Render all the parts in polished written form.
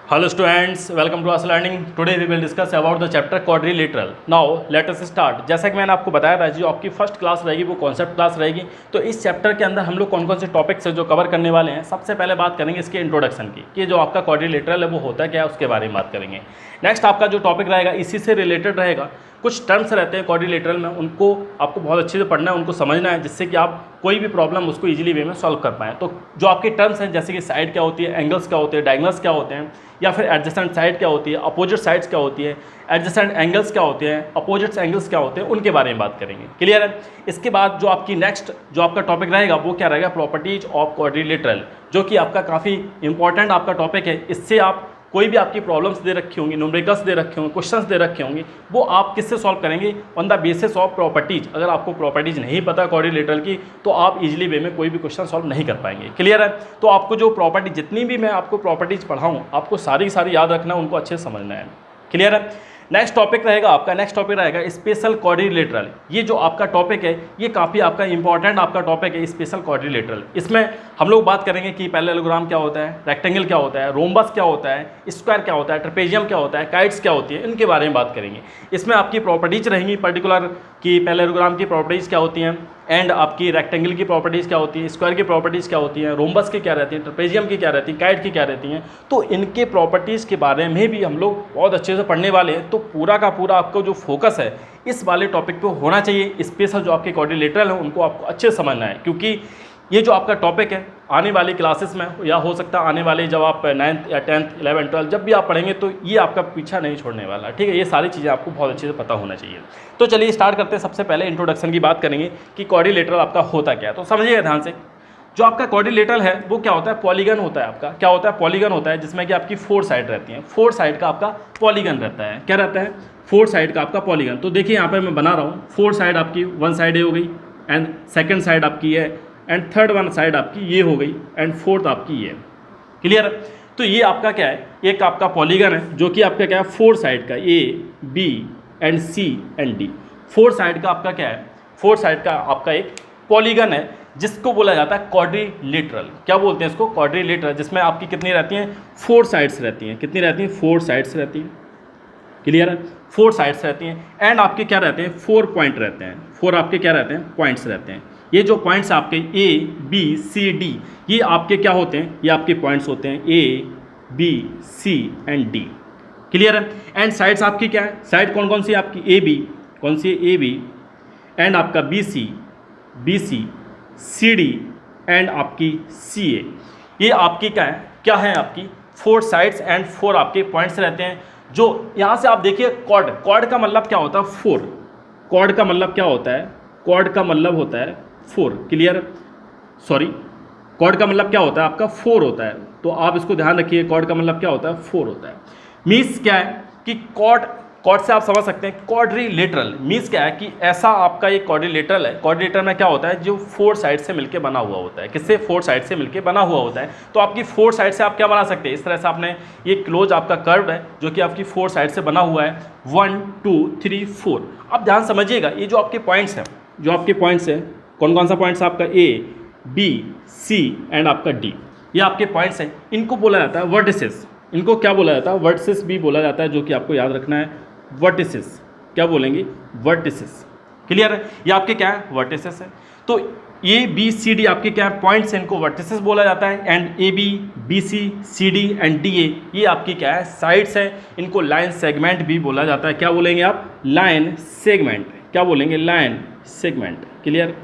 Hello students, welcome to us learning. Today we will discuss about the chapter quadrilateral. Now let us start. जैसा कि मैंने आपको बताया था, जो आपकी फर्स्ट क्लास रहेगी वो कॉन्सेप्ट क्लास रहेगी। तो इस चैप्टर के अंदर हम लोग कौन कौन से टॉपिक्स है जो कवर करने वाले हैं। सबसे पहले बात करेंगे इसके इंट्रोडक्शन की, कि जो आपका क्वाड्रिलेटरल है वो होता है क्या, उसके बारे में बात करेंगे। नेक्स्ट आपका जो टॉपिक रहेगा इसी से रिलेटेड रहेगा। कुछ टर्म्स रहते हैं क्वाड्रिलेटरल में, उनको आपको बहुत अच्छे से पढ़ना है, उनको समझना है, जिससे कि आप कोई भी प्रॉब्लम उसको इजीली वे में सॉल्व कर पाएँ। तो जो आपके टर्म्स हैं, जैसे कि साइड क्या होती है, एंगल्स क्या होते हैं, डायगोनल्स क्या होते हैं, या फिर एडजेसेंट साइड क्या होती है, अपोजिट साइड्स क्या होती है, एडजेसेंट एंगल्स क्या होते हैं, अपोजिट एंगल्स क्या होते हैं, उनके बारे में बात करेंगे। क्लियर है। इसके बाद जो आपकी नेक्स्ट जो आपका टॉपिक रहेगा वो क्या रहेगा, प्रॉपर्टीज ऑफ क्वाड्रिलेटरल, जो कि आपका काफ़ी इंपॉर्टेंट आपका टॉपिक है। इससे आप कोई भी आपकी प्रॉब्लम्स दे रखी होंगी, न्यूमेरिकल्स दे रखे होंगे, क्वेश्चंस दे रखे होंगे, वो आप किससे सॉल्व करेंगे, on the basis of properties. अगर आपको प्रॉपर्टीज नहीं पता क्वाड्रिलेटरल की तो आप इजीली वे में कोई भी क्वेश्चन सॉल्व नहीं कर पाएंगे। क्लियर है। तो आपको जो प्रॉपर्टी, जितनी भी मैं आपको प्रॉपर्टीज पढ़ाऊँ, आपको सारी याद रखना है, उनको अच्छे से समझना है। क्लियर है। नेक्स्ट टॉपिक रहेगा आपका, नेक्स्ट टॉपिक रहेगा स्पेशल क्वाड्रिलेटरल। ये जो आपका टॉपिक है ये काफ़ी आपका इंपॉर्टेंट आपका टॉपिक है, स्पेशल क्वाड्रिलेटरल। इसमें हम लोग बात करेंगे कि पैरेललोग्राम क्या होता है, रेक्टेंगल क्या होता है, रोम्बस क्या होता है, स्क्वायर क्या होता है, ट्रेपेजियम क्या होता है, काइट्स क्या होती है, इनके बारे में बात करेंगे। इसमें आपकी प्रॉपर्टीज रहेंगी पर्टिकुलर कि पैरेललोग्राम की प्रॉपर्टीज़ क्या होती हैं, एंड आपकी रेक्टेंगल की प्रॉपर्टीज़ क्या होती है, स्क्वायर की प्रॉपर्टीज़ क्या होती हैं, रोम्बस की क्या रहती हैं, ट्रेपेजियम की क्या रहती है, काइट की क्या रहती हैं। तो इनके प्रॉपर्टीज़ के बारे में भी हम लोग बहुत अच्छे से पढ़ने वाले हैं। तो पूरा का पूरा आपका जो फोकस है इस वाले टॉपिक पे होना चाहिए। स्पेशल जो आपके क्वाड्रिलेटरल हैं उनको आपको अच्छे से समझना है, क्योंकि ये जो आपका टॉपिक है आने वाली क्लासेस में, या हो सकता है आने वाले जब आप 9th या 10th 11th 12th जब भी आप पढ़ेंगे तो ये आपका पीछा नहीं छोड़ने वाला। ठीक है, ये सारी चीज़ें आपको बहुत अच्छे से पता होना चाहिए। तो चलिए स्टार्ट करते हैं। सबसे पहले इंट्रोडक्शन की बात करेंगे कि क्वाड्रिलेटरल आपका होता क्या है। तो समझिएगा ध्यान से, जो आपका क्वाड्रिलेटरल है वो क्या होता है, पॉलीगन होता है आपका। क्या होता है, पॉलीगन होता है, जिसमें कि आपकी 4 साइड रहती हैं। 4 साइड का आपका पॉलीगन रहता है। क्या रहता है, 4 साइड का आपका पॉलीगन। तो देखिए यहाँ पर मैं बना रहा हूँ 4 साइड आपकी, 1 साइड ये हो गई, एंड सेकेंड साइड आपकी है, एंड थर्ड वन साइड आपकी ये हो गई, एंड फोर्थ आपकी ये। क्लियर। तो ये आपका क्या है, एक आपका पॉलीगन है जो कि आपका क्या है, 4 साइड का, A B and C and D. 4 side का आपका क्या है, 4 साइड का आपका एक पॉलीगन है, जिसको बोला जाता है क्वाड्रिलेटरल। क्या बोलते हैं इसको, क्वाड्रिलेटरल, जिसमें आपकी कितनी रहती हैं, 4 साइड्स रहती हैं। कितनी रहती हैं, 4 साइड्स रहती हैं। क्लियर है, 4 साइड्स रहती हैं, एंड आपके क्या रहते हैं, 4 पॉइंट रहते हैं। 4 आपके क्या रहते हैं, पॉइंट्स रहते हैं। ये जो पॉइंट्स आपके ए बी सी डी, ये आपके क्या होते हैं, ये आपके पॉइंट्स होते हैं, A B C and D. Clear है। एंड साइड्स आपकी क्या है, साइड कौन कौन सी आपकी, ए बी, कौन सी, ए बी, एंड आपका B C C D, and आपकी सी ए। ये आपकी क्या है आपकी 4 साइड्स एंड 4 आपके पॉइंट्स रहते हैं। जो यहाँ से आप देखिए कॉर्ड, कॉर्ड का मतलब क्या होता है, 4। कॉर्ड का मतलब क्या होता है, कॉर्ड का मतलब होता है 4। क्लियर, सॉरी, कॉर्ड का मतलब क्या होता है आपका 4 होता है। तो आप इसको ध्यान रखिए, कॉर्ड का मतलब क्या होता है, 4 होता है। मीन्स क्या है कि कॉर्ड से आप समझ सकते हैं क्वाड्रिलेटरल मीन्स क्या है कि ऐसा आपका एक क्वाड्रिलेटरल है। क्वाड्रिलेटरल में क्या होता है, जो 4 साइड से मिलकर बना हुआ होता है। किससे, 4 साइड से मिलकर बना हुआ होता है। तो आपकी 4 साइड से आप क्या बना सकते हैं, इस तरह से आपने ये क्लोज आपका कर्व है जो कि आपकी 4 साइड से बना हुआ है, 1 2 3 4। अब ध्यान समझिएगा, ये जो आपके पॉइंट्स हैं, जो आपके पॉइंट्स हैं, कौन कौन सा पॉइंट्स आपका, ए बी सी एंड आपका डी, ये आपके पॉइंट्स हैं। इनको बोला जाता है वर्टिसेस। इनको क्या बोला जाता है, वर्टिसेस भी बोला जाता है, जो कि आपको याद रखना है, वर्टिसेस। क्या बोलेंगे, वर्टिसेस। क्लियर है, ये आपके क्या है, वर्टिसेस है। तो ए बी सी डी आपके क्या है, पॉइंट्स हैं, इनको वर्टिसेस बोला जाता है। And A B B C C D and D A, ये आपकी क्या है, साइड्स हैं। इनको लाइन सेगमेंट भी बोला जाता है। क्या बोलेंगे आप, लाइन सेगमेंट। क्या बोलेंगे, line segment. Clear,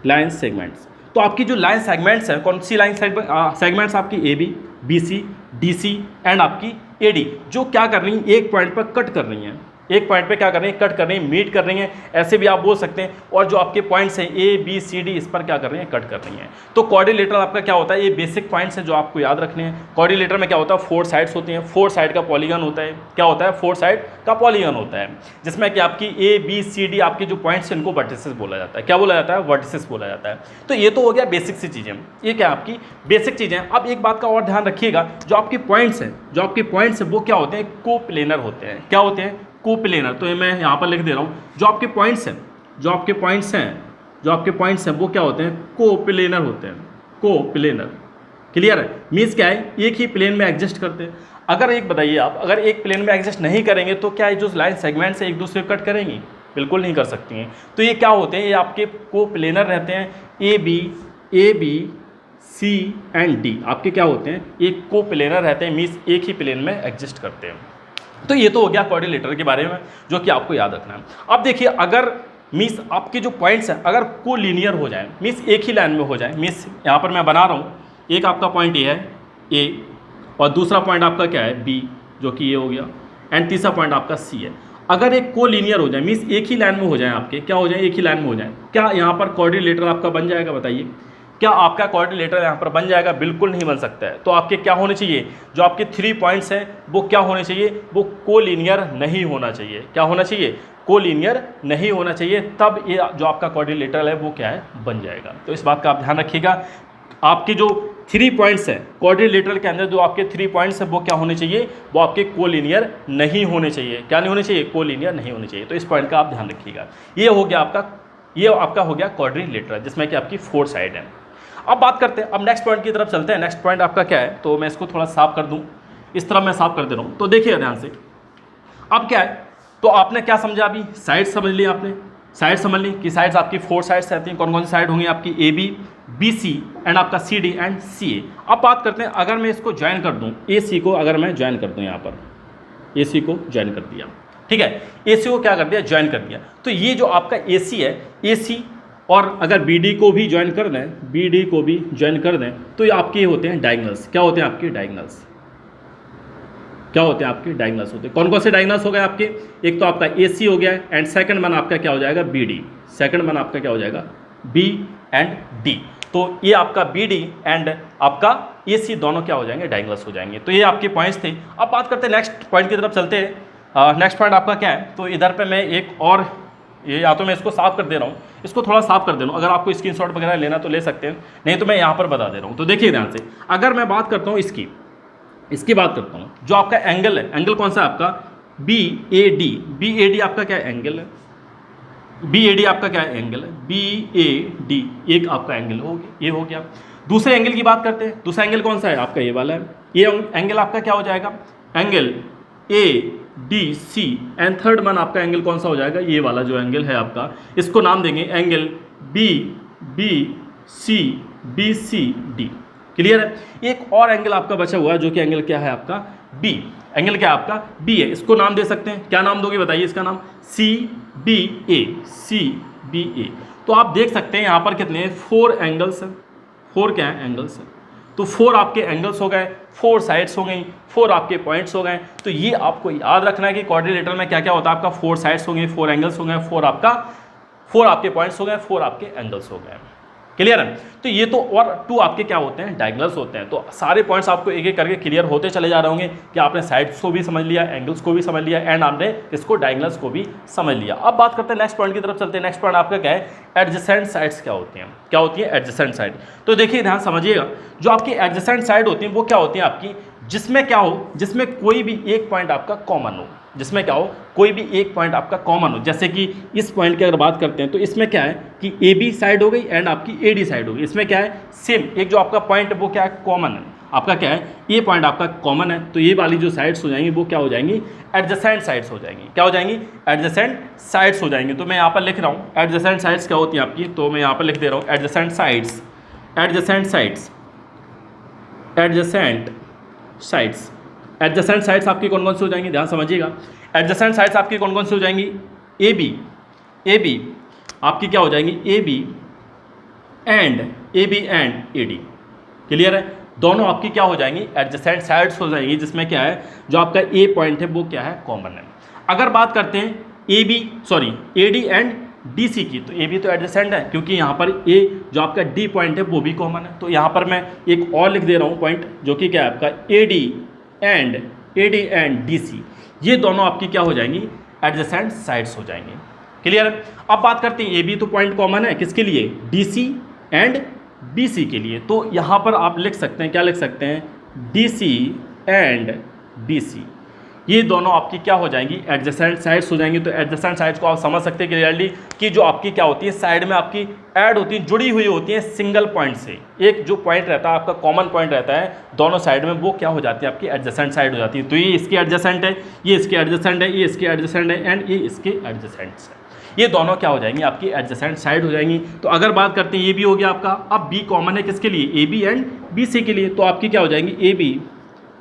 line segments. तो आपकी जो लाइन सेगमेंट्स हैं, कौन सी लाइन सेगमेंट्स आपकी, A B B C D C and आपकी ए डी, जो क्या कर रही हैं, एक पॉइंट पर कट कर रही हैं। एक पॉइंट पे क्या कर रही हैं, कट कर रही हैं, मीट कर रही हैं, ऐसे भी आप बोल सकते हैं। और जो आपके पॉइंट्स हैं ए बी सी डी, इस पर क्या कर रही हैं, कट कर रही हैं। तो क्वाड्रिलेटरल आपका क्या होता है, ये बेसिक पॉइंट्स हैं जो आपको याद रखने हैं। क्वाड्रिलेटरल में क्या होता है, 4 साइड्स होती हैं, 4 साइड का पॉलीगन होता है। क्या होता है, 4 साइड का पॉलीगन होता है, जिसमें कि आपकी ए बी सी डी आपके जो पॉइंट्स हैं इनको वर्टिसेस बोला जाता है। क्या बोला जाता है, वर्टिसेस बोला जाता है। तो ये तो हो गया बेसिक सी चीज़ें, ये क्या आपकी बेसिक चीज़ें। अब एक बात का और ध्यान रखिएगा, जो आपके पॉइंट्स हैं, जो आपके पॉइंट्स हैं वो क्या होते हैं, कोप्लेनर होते हैं। क्या होते हैं, कोप्लेनर। तो ये मैं यहाँ पर लिख दे रहा हूँ, जो आपके पॉइंट्स हैं, जो आपके पॉइंट्स हैं, जो आपके पॉइंट्स हैं वो क्या होते हैं, कोप्लेनर होते हैं। कोप्लेनर, क्लियर है, मीन्स क्या है, एक ही प्लेन में एग्जिस्ट करते हैं। अगर एक बताइए आप, अगर एक प्लेन में एग्जिस्ट नहीं करेंगे तो क्या जो लाइन सेगमेंट से एक दूसरे को कट करेंगी? बिल्कुल नहीं कर सकती हैं। तो ये क्या होते हैं, ये आपके को प्लेनर रहते हैं, A B C and D आपके क्या होते हैं, एक को प्लेनर रहते हैं, मीन्स एक ही प्लेन में एग्जिस्ट करते हैं। तो ये तो हो गया क्वाड्रिलेटरल के बारे में जो कि आपको याद रखना है। अब देखिए, अगर मीन्स आपके जो पॉइंट्स हैं अगर को लीनियर हो जाए, मीन्स एक ही लाइन में हो जाए, मीन्स यहाँ पर मैं बना रहा हूँ, एक आपका पॉइंट ए है ए, और दूसरा पॉइंट आपका क्या है बी, जो कि ये हो गया, एंड तीसरा पॉइंट आपका सी है। अगर एक को लीनियर हो जाए, मीन्स एक ही लाइन में हो जाए, आपके क्या हो जाए, एक ही लाइन में हो जाए, क्या यहाँ पर क्वाड्रिलेटरल आपका बन जाएगा? बताइए, क्या आपका क्वाड्रिलेटरल यहाँ पर बन जाएगा? बिल्कुल नहीं बन सकता है। तो आपके क्या होने चाहिए, जो आपके 3 पॉइंट्स हैं वो क्या होने चाहिए, वो कोलिनियर नहीं होना चाहिए। क्या होना चाहिए? कोलिनियर नहीं होना चाहिए, तब ये जो आपका क्वाड्रिलेटरल है वो क्या है, बन जाएगा। तो इस बात का आप ध्यान रखिएगा। आपके जो 3 पॉइंट्स हैं क्वाड्रिलेटरल के अंदर, जो आपके 3 पॉइंट्स हैं वो क्या होने चाहिए, वो आपके कोलिनियर नहीं होने चाहिए। क्या नहीं होने चाहिए? कोलिनियर नहीं होने चाहिए। तो इस पॉइंट का आप ध्यान रखिएगा। ये हो गया आपका, ये आपका हो गया क्वाड्रिलेटरल, जिसमें कि आपकी 4 साइड है। अब बात करते हैं, अब नेक्स्ट पॉइंट की तरफ चलते हैं। नेक्स्ट पॉइंट आपका क्या है, तो मैं इसको थोड़ा साफ कर दूं, इस तरह मैं साफ कर दे रहा हूं। तो देखिए ध्यान से, अब क्या है, तो आपने क्या समझा अभी, साइड समझ ली आपने, साइड समझ ली कि साइड्स आपकी 4 साइड्स रहती हैं। कौन कौन सी साइड होंगी आपकी, ए बी सी एंड आपका सी डी एंड सी ए। अब बात करते हैं, अगर मैं इसको ज्वाइन कर दूं, ए सी को अगर मैं ज्वाइन कर दूं, यहाँ पर ए सी को ज्वाइन कर दिया, ठीक है, ए सी को क्या कर दिया, ज्वाइन कर दिया। तो ये जो आपका ए सी है, ए सी और अगर बी डी को भी ज्वाइन कर दें, बी डी को भी ज्वाइन कर दें, तो ये आपके होते हैं डायगनल्स। क्या होते हैं आपके डायगनल्स? क्या होते हैं आपके डायगनल्स होते हैं। कौन कौन से डायगनल्स हो गए आपके, एक तो आपका ए सी हो गया है, एंड सेकंड वन आपका क्या हो जाएगा, बी डी। सेकंड वन आपका क्या हो जाएगा, बी एंड डी। तो ये आपका बी डी एंड आपका ए सी दोनों क्या हो जाएंगे, डायगनल्स हो जाएंगे। तो ये आपके पॉइंट्स थे। अब बात करते हैं नेक्स्ट पॉइंट की तरफ चलते हैं। नेक्स्ट पॉइंट आपका क्या है, तो इधर पे मैं एक और, ये या तो मैं इसको साफ कर दे रहा हूँ, इसको थोड़ा साफ कर दे रहा हूँ। अगर आपको स्क्रीनशॉट वगैरह लेना तो ले सकते हैं, नहीं तो मैं यहाँ पर बता दे रहा हूँ। तो देखिए ध्यान से, अगर मैं बात करता हूँ इसकी बात करता हूँ, जो आपका एंगल है, एंगल कौन सा आपका, बी ए डी आपका क्या एंगल है, बी ए डी आपका क्या एंगल है, बी ए डी एक आपका एंगल हो गया, ये हो गया। दूसरे एंगल की बात करते हैं, दूसरा एंगल कौन सा है आपका, ये वाला है। ये एंगल आपका क्या हो जाएगा, angle A D C and third one आपका एंगल कौन सा हो जाएगा, ये वाला जो एंगल है आपका, इसको नाम देंगे angle B C D. Clear है। एक और एंगल आपका बचा हुआ है, जो कि एंगल क्या है आपका, बी। एंगल क्या है आपका, बी है। इसको नाम दे सकते हैं, क्या नाम दोगे बताइए इसका नाम, सी बी ए। तो आप देख सकते हैं यहाँ पर कितने हैं, 4 एंगल्स हैं। 4 क्या है, एंगल्स हैं। तो 4 आपके एंगल्स हो गए, 4 साइड्स हो गई, 4 आपके पॉइंट्स हो गए। तो ये आपको याद रखना है कि क्वाड्रिलेटरल में क्या क्या होता है आपका, 4 साइड्स हो गए, 4 एंगल्स हो गए, 4 आपके पॉइंट्स हो गए, 4 आपके एंगल्स हो गए। क्लियर है। तो ये तो, और 2 आपके क्या होते हैं, डायगनल्स होते हैं। तो सारे पॉइंट्स आपको एक एक करके क्लियर होते चले जा रहे होंगे कि आपने साइड्स को भी समझ लिया, एंगल्स को भी समझ लिया, एंड आपने इसको डायगनल्स को भी समझ लिया। अब बात करते हैं नेक्स्ट पॉइंट की तरफ चलते हैं। नेक्स्ट पॉइंट आपका क्या है, एडजेसेंट साइड्स क्या होती हैं। क्या होती है एडजेसेंट साइड। तो देखिए ध्यान समझिएगा, जो आपकी एडजेसेंट साइड होती है वो क्या होती है आपकी, जिसमें क्या हो, जिसमें कोई भी एक पॉइंट आपका कॉमन हो, जिसमें क्या हो, कोई भी एक पॉइंट आपका कॉमन हो। जैसे कि इस पॉइंट की अगर बात करते हैं तो इसमें क्या है कि ए बी साइड हो गई एंड आपकी ए डी साइड हो गई। इसमें क्या है, सेम एक जो आपका पॉइंट है वो क्या है, कॉमन है। आपका क्या है, ये पॉइंट आपका कॉमन है। तो ये वाली जो साइड्स हो जाएंगी वो क्या हो जाएंगी, एडजेसेंट साइड्स हो जाएंगी। क्या हो जाएंगी, एडजेसेंट साइड्स हो जाएंगी। तो मैं यहाँ पर लिख रहा हूँ एडजेसेंट साइड्स क्या होती है आपकी, तो मैं यहाँ पर लिख दे रहा हूँ adjacent sides, adjacent sides, adjacent sides. Adjacent sides आपकी कौन कौन सी हो जाएंगी, ध्यान समझिएगा। एडजेसेंट साइड्स आपकी कौन कौन सी हो जाएंगी, ए बी आपकी क्या हो जाएंगी, A B and A D. Clear है। दोनों आपकी क्या हो जाएंगी, एडजेसेंट साइड्स हो जाएंगी, जिसमें क्या है, जो आपका ए पॉइंट है वो क्या है, कॉमन है। अगर बात करते हैं A D and D C की, तो ए बी तो एडजेसेंट है, क्योंकि यहाँ पर ए जो आपका डी पॉइंट है वो भी कॉमन है। तो यहाँ पर मैं एक और लिख दे रहा हूँ पॉइंट, जो कि क्या है आपका, A D and D C. ये दोनों आपकी क्या हो जाएंगी, एडजेसेंट साइड्स हो जाएंगी। क्लियर है। अब बात करते हैं, ए बी तो पॉइंट कॉमन है किसके लिए, D C and B C के लिए। तो यहाँ पर आप लिख सकते हैं, क्या लिख सकते हैं, D C and B C. ये दोनों आपकी क्या हो जाएंगी, एडजेसेंट साइड्स हो जाएंगी। तो एडजेसेंट साइड्स को आप समझ सकते हैं क्लियरली कि जो आपकी क्या होती है, साइड में आपकी ऐड होती है, जुड़ी हुई होती है सिंगल पॉइंट से। एक जो पॉइंट रहता है आपका, कॉमन पॉइंट रहता है दोनों साइड में, वो क्या हो जाती है आपकी एडजेसेंट साइड हो जाती है। तो ये इसकी एडजेसेंट है, ये इसकी एडजेसेंट है, ये इसकी एडजेसेंट है, एंड ये इसके एडजेसेंट है। ये दोनों क्या हो जाएंगी आपकी एडजेसेंट साइड हो जाएंगी। तो अगर बात करते हैं, ये भी हो गया आपका। अब बी कॉमन है किसके लिए, A B and B C के लिए। तो आपकी क्या हो जाएंगी, ए बी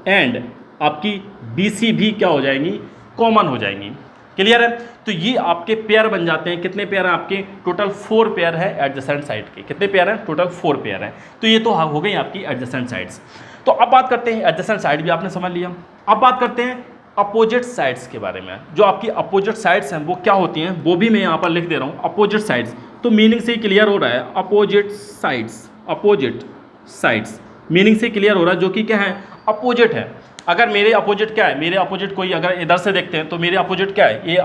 एंड आपकी बी सी भी क्या हो जाएंगी, कॉमन हो जाएंगी। क्लियर है। तो ये आपके पेयर बन जाते हैं। कितने पेयर हैं आपके, टोटल 4 पेयर है एडजेसेंट साइड के। कितने पेयर हैं, टोटल 4 पेयर हैं। तो ये तो हो गई आपकी एडजेसेंट साइड्स। तो अब बात करते हैं, एडजेसेंट साइड भी आपने समझ लिया। अब बात करते हैं अपोजिट साइड्स के बारे में। जो आपकी अपोजिट साइड्स हैं वो क्या होती हैं, वो भी मैं यहाँ पर लिख दे रहा हूँ, अपोजिट साइड्स। तो मीनिंग से क्लियर हो रहा है, opposite sides, opposite sides meaning से क्लियर हो रहा है, जो कि क्या है, अपोजिट है। अगर मेरे अपोजिट क्या है, मेरे अपोजिट कोई अगर इधर से देखते हैं तो मेरे अपोजिट क्या है, ये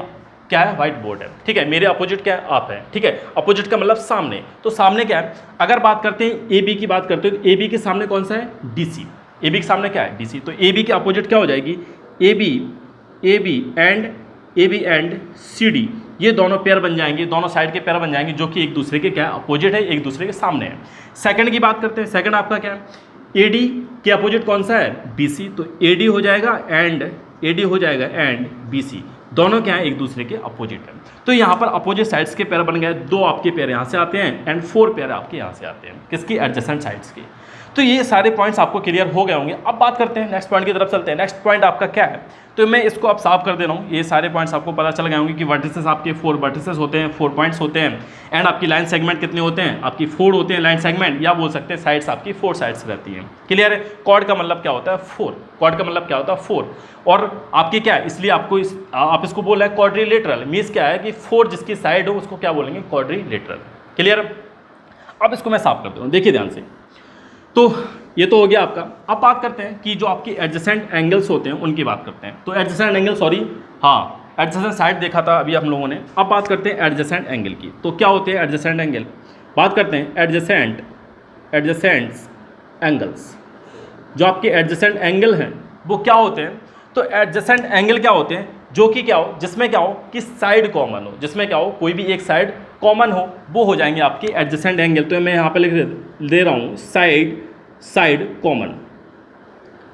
क्या है, व्हाइट बोर्ड है। ठीक है, मेरे अपोजिट क्या है, आप है। ठीक है, अपोजिट का मतलब सामने। तो सामने क्या है, अगर बात करते हैं ए बी की बात करते हैं, तो ए बी के सामने कौन सा है, डी सी। ए बी के सामने क्या है, डी सी। तो ए बी के अपोजिट क्या हो जाएगी, A B and C D. ये दोनों पेयर बन जाएंगे, दोनों साइड के पेयर बन जाएंगे, जो कि एक दूसरे के क्या है, अपोजिट है, एक दूसरे के सामने है। सेकंड की बात करते हैं, सेकंड आपका क्या है, ए डी के अपोजिट कौन सा है, बी सी। तो ए डी हो जाएगा एंड बी सी, दोनों क्या है, एक दूसरे के अपोजिट है। तो यहाँ पर अपोजिट साइड्स के पेयर बन गए। 2 आपके पेयर यहाँ से आते हैं एंड 4 पेयर आपके यहाँ से आते हैं, किसकी, एडजेसेंट साइड्स की। तो ये सारे पॉइंट्स आपको क्लियर हो गए होंगे। अब बात करते हैं नेक्स्ट पॉइंट की तरफ चलते हैं। नेक्स्ट पॉइंट आपका क्या है, तो मैं इसको अब साफ कर दे रहा हूँ। ये सारे पॉइंट्स आपको पता चल गए होंगे कि वर्टिसेस आपके 4 वर्टिसेस होते हैं, 4 पॉइंट्स होते हैं, एंड आपकी लाइन सेगमेंट कितने होते हैं, आपकी 4 होते हैं लाइन सेगमेंट, या बोल सकते हैं साइड्स आपकी 4 साइड्स रहती हैं। क्लियर है। कॉर्ड का मतलब क्या होता है, 4। कॉर्ड का मतलब क्या होता है, 4। और आपकी क्या है, इसलिए आपको आप इसको बोल रहे हैं क्वाड्रिलेटरल। मीन्स क्या है कि 4 जिसकी साइड हो उसको क्या बोलेंगे, क्वाड्रिलेटरल। क्लियर। अब इसको मैं साफ कर देता हूँ, देखिए ध्यान से। तो ये तो हो गया आपका। अब बात करते हैं कि जो आपकी एडजेसेंट एंगल्स होते हैं उनकी बात करते हैं। तो एडजेसेंट एंगल, एडजेसेंट साइड देखा था अभी हम लोगों ने। अब बात करते हैं एडजेसेंट एंगल की। तो क्या होते हैं एडजेसेंट एंगल, बात करते हैं एडजेसेंट एंगल्स। जो आपके एडजेसेंट एंगल हैं वो क्या होते हैं, तो एडजेसेंट एंगल क्या होते हैं, जो कि क्या हो, जिसमें क्या हो कि साइड कॉमन हो, जिसमें क्या हो, कोई भी एक साइड कॉमन हो, वो हो जाएंगे आपके एडजेसेंट एंगल। तो मैं यहाँ पे लिख दे रहा हूँ साइड कॉमन,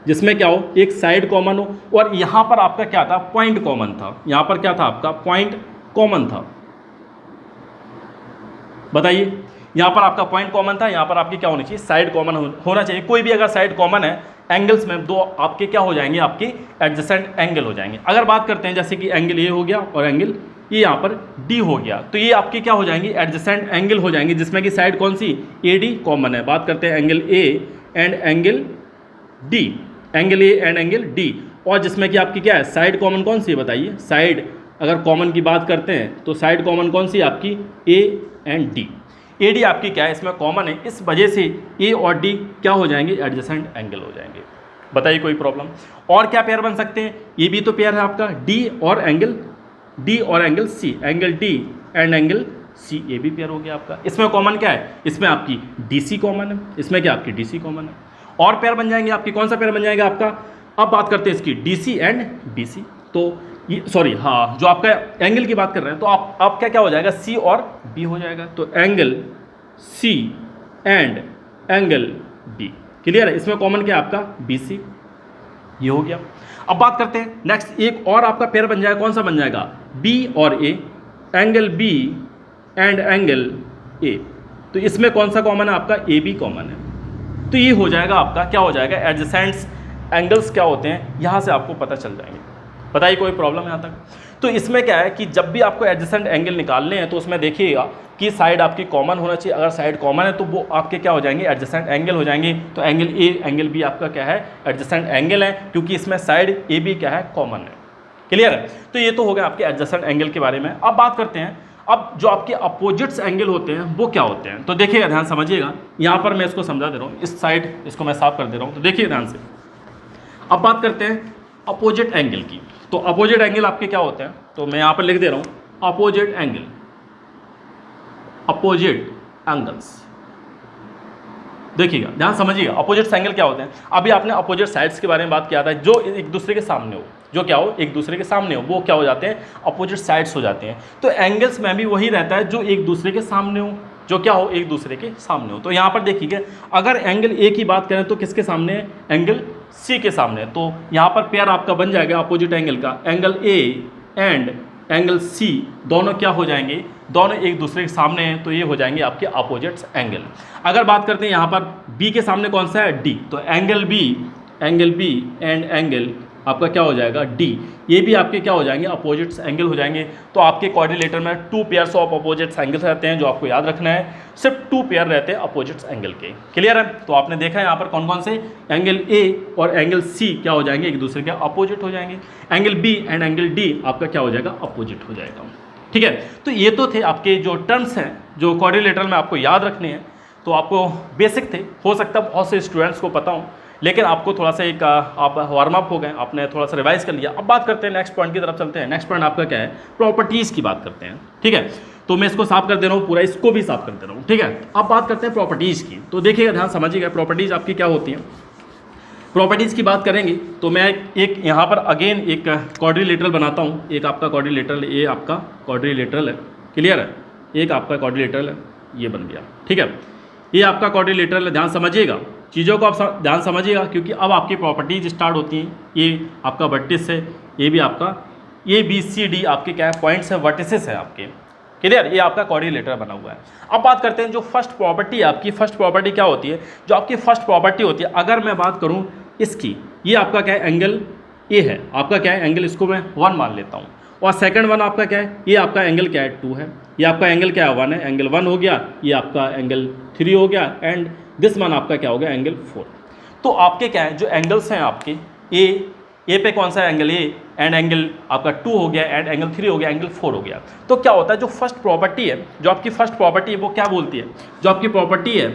जिसमें क्या हो, एक साइड कॉमन हो। और यहाँ पर आपका क्या था, पॉइंट कॉमन था। यहाँ पर क्या था आपका, पॉइंट कॉमन था। बताइए, यहाँ पर आपका पॉइंट कॉमन था, यहाँ पर आपकी क्या होनी चाहिए, साइड कॉमन होना चाहिए। कोई भी अगर साइड कॉमन है एंगल्स में, 2 आपके क्या हो जाएंगे, आपके एडजेसेंट एंगल हो जाएंगे। अगर बात करते हैं जैसे कि एंगल ए हो गया और एंगल ये यहाँ पर डी हो गया, तो ये आपके क्या हो जाएंगे, एडजेसेंट एंगल हो जाएंगे, जिसमें कि साइड कौन सी, ए डी कॉमन है। बात करते हैं angle A and angle D, angle A and angle D. और जिसमें कि आपकी क्या है, साइड कॉमन कौन सी है, बताइए। साइड अगर कॉमन की बात करते हैं तो साइड कॉमन कौन सी है आपकी, A and D. A D आपकी क्या है, इसमें कॉमन है, इस वजह से ए और डी क्या हो जाएंगे, एडजेसेंट एंगल हो जाएंगे। बताइए कोई प्रॉब्लम। और क्या पेयर बन सकते हैं, ये भी तो पेयर है आपका, डी और angle C, angle D and angle C, ये भी पेयर हो गया आपका। इसमें कॉमन क्या है, इसमें आपकी डी सी कॉमन है, इसमें क्या आपकी डी सी कॉमन है। और पेयर बन जाएंगे आपकी, कौन सा पेयर बन जाएगा आपका, अब बात करते हैं इसकी, D C and B C. तो ये जो आपका एंगल की बात कर रहे हैं, तो आप क्या हो जाएगा, सी और बी हो जाएगा। तो angle C and angle B. Clear है। इसमें कॉमन क्या है आपका, बी सी, ये हो गया। अब बात करते हैं नेक्स्ट, एक और आपका पेयर बन जाएगा, कौन सा बन जाएगा, बी और A, angle B and angle A. तो इसमें कौन सा कॉमन है आपका, ए बी कॉमन है। तो ये हो जाएगा आपका, क्या हो जाएगा, एडजेसेंट्स एंगल्स क्या होते हैं, यहाँ से आपको पता चल जाएंगे। बताइए कोई प्रॉब्लम यहाँ तक। तो इसमें क्या है कि जब भी आपको एडजेसेंट एंगल निकालने हैं तो उसमें देखिएगा कि साइड आपकी कॉमन होना चाहिए। अगर साइड कॉमन है तो वो आपके क्या हो जाएंगे, एडजेसेंट एंगल हो जाएंगे। तो एंगल ए एंगल बी आपका क्या है, एडजेसेंट एंगल है, क्योंकि इसमें साइड ए बी क्या है, कॉमन है। क्लियर है। तो ये तो हो गया आपके एडजेसेंट एंगल के बारे में। अब बात करते हैं, अब जो आपके अपोजिट्स एंगल होते हैं वो क्या होते हैं। तो देखिएगा, ध्यान समझिएगा, यहाँ पर मैं इसको समझा दे रहा हूँ, इस साइड इसको मैं साफ कर दे रहा हूँ। तो देखिए ध्यान से, अब बात करते हैं अपोजिट एंगल की। तो अपोजिट एंगल आपके क्या होते हैं, तो मैं यहाँ पर लिख दे रहा हूँ, अपोजिट एंगल्स। देखिएगा, ध्यान समझिएगा, अपोजिट एंगल क्या होते हैं। अभी आपने अपोजिट साइड्स के बारे में बात किया था, जो एक दूसरे के सामने हो। जो क्या हो, एक दूसरे के सामने हो, वो क्या हो जाते हैं, अपोजिट साइड्स हो जाते हैं। तो एंगल्स में भी वही रहता है जो एक दूसरे के सामने हो, जो क्या हो, एक दूसरे के सामने हो। तो यहाँ पर देखिए अगर एंगल ए की बात करें तो किसके सामने है, एंगल सी के सामने है। तो यहाँ पर पेयर आपका बन जाएगा अपोजिट एंगल का, angle A and angle C दोनों क्या हो जाएंगे, दोनों एक दूसरे के सामने हैं, तो ये हो जाएंगे आपके अपोजिट्स एंगल। अगर बात करते हैं यहाँ पर बी के सामने कौन सा है, डी, तो एंगल बी एंड एंगल आपका क्या हो जाएगा, डी, ये भी आपके क्या हो जाएंगे, अपोजिट्स एंगल हो जाएंगे। तो आपके क्वाड्रिलेटर में 2 पेयर्स ऑफ अपोजिट्स एंगल्स रहते हैं, जो आपको याद रखना है, सिर्फ 2 पेयर रहते हैं अपोजिट्स एंगल के। क्लियर है? तो आपने देखा है यहाँ पर कौन कौन से, एंगल ए और एंगल सी क्या हो जाएंगे, एक दूसरे के अपोजिट हो जाएंगे। Angle B and angle D आपका क्या हो जाएगा, अपोजिट हो जाएगा। ठीक है, तो ये तो थे आपके जो टर्म्स हैं जो क्वाड्रिलेटरल में आपको याद रखने हैं। तो आपको बेसिक थे, हो सकता है बहुत से स्टूडेंट्स को पता हो, लेकिन आपको थोड़ा सा एक आप वार्म अप हो गए, आपने थोड़ा सा रिवाइज कर लिया। अब बात करते हैं नेक्स्ट पॉइंट की तरफ चलते हैं। नेक्स्ट पॉइंट आपका क्या है, प्रॉपर्टीज़ की बात करते हैं। ठीक है, तो मैं इसको साफ कर दे रहा हूँ, पूरा इसको भी साफ कर दे रहा हूँ। ठीक है, अब बात करते हैं प्रॉपर्टीज़ की। तो देखिएगा, ध्यान समझिएगा, प्रॉपर्टीज़ आपकी क्या होती हैं। प्रॉपर्टीज़ की बात करेंगे तो मैं एक यहाँ पर अगेन एक क्वाड्रिलेटरल बनाता हूँ। एक आपका क्वाड्रिलेटरल, ये आपका क्वाड्रिलेटरल है, क्लियर है, एक आपका क्वाड्रिलेटरल है, ये बन गया। ठीक है, ये आपका क्वाड्रिलेटरल है, ध्यान समझिएगा, चीज़ों को आप ध्यान समझिएगा, क्योंकि अब आपकी प्रॉपर्टीज स्टार्ट होती हैं। ये आपका वर्टिस है, ये भी आपका, ये बी सी डी आपके क्या है, पॉइंट्स है, वर्टिसेस है आपके। क्लियर, ये आपका क्वाड्रिलेटर बना हुआ है। अब बात करते हैं जो फर्स्ट प्रॉपर्टी है आपकी। फर्स्ट प्रॉपर्टी क्या होती है, जो आपकी फर्स्ट प्रॉपर्टी होती है, अगर मैं बात करूँ इसकी, ये आपका क्या है, एंगल ए है, आपका क्या है, एंगल इसको मैं 1 मान लेता हूँ, और सेकंड वन आपका क्या है, ये आपका एंगल क्या है, 2 है, ये आपका एंगल क्या है, 1 है, एंगल 1 हो गया, ये आपका एंगल 3 हो गया, एंड दिस वन आपका क्या हो गया, एंगल 4। तो आपके क्या है, जो एंगल्स हैं आपके, ए पे कौन सा एंगल, ए एंड एंगल आपका 2 हो गया, एंड एंगल 3 हो गया, एंगल 4 हो गया। तो क्या होता है, जो फर्स्ट प्रॉपर्टी है, जो आपकी फर्स्ट प्रॉपर्टी है, वो क्या बोलती है, जो आपकी प्रॉपर्टी है,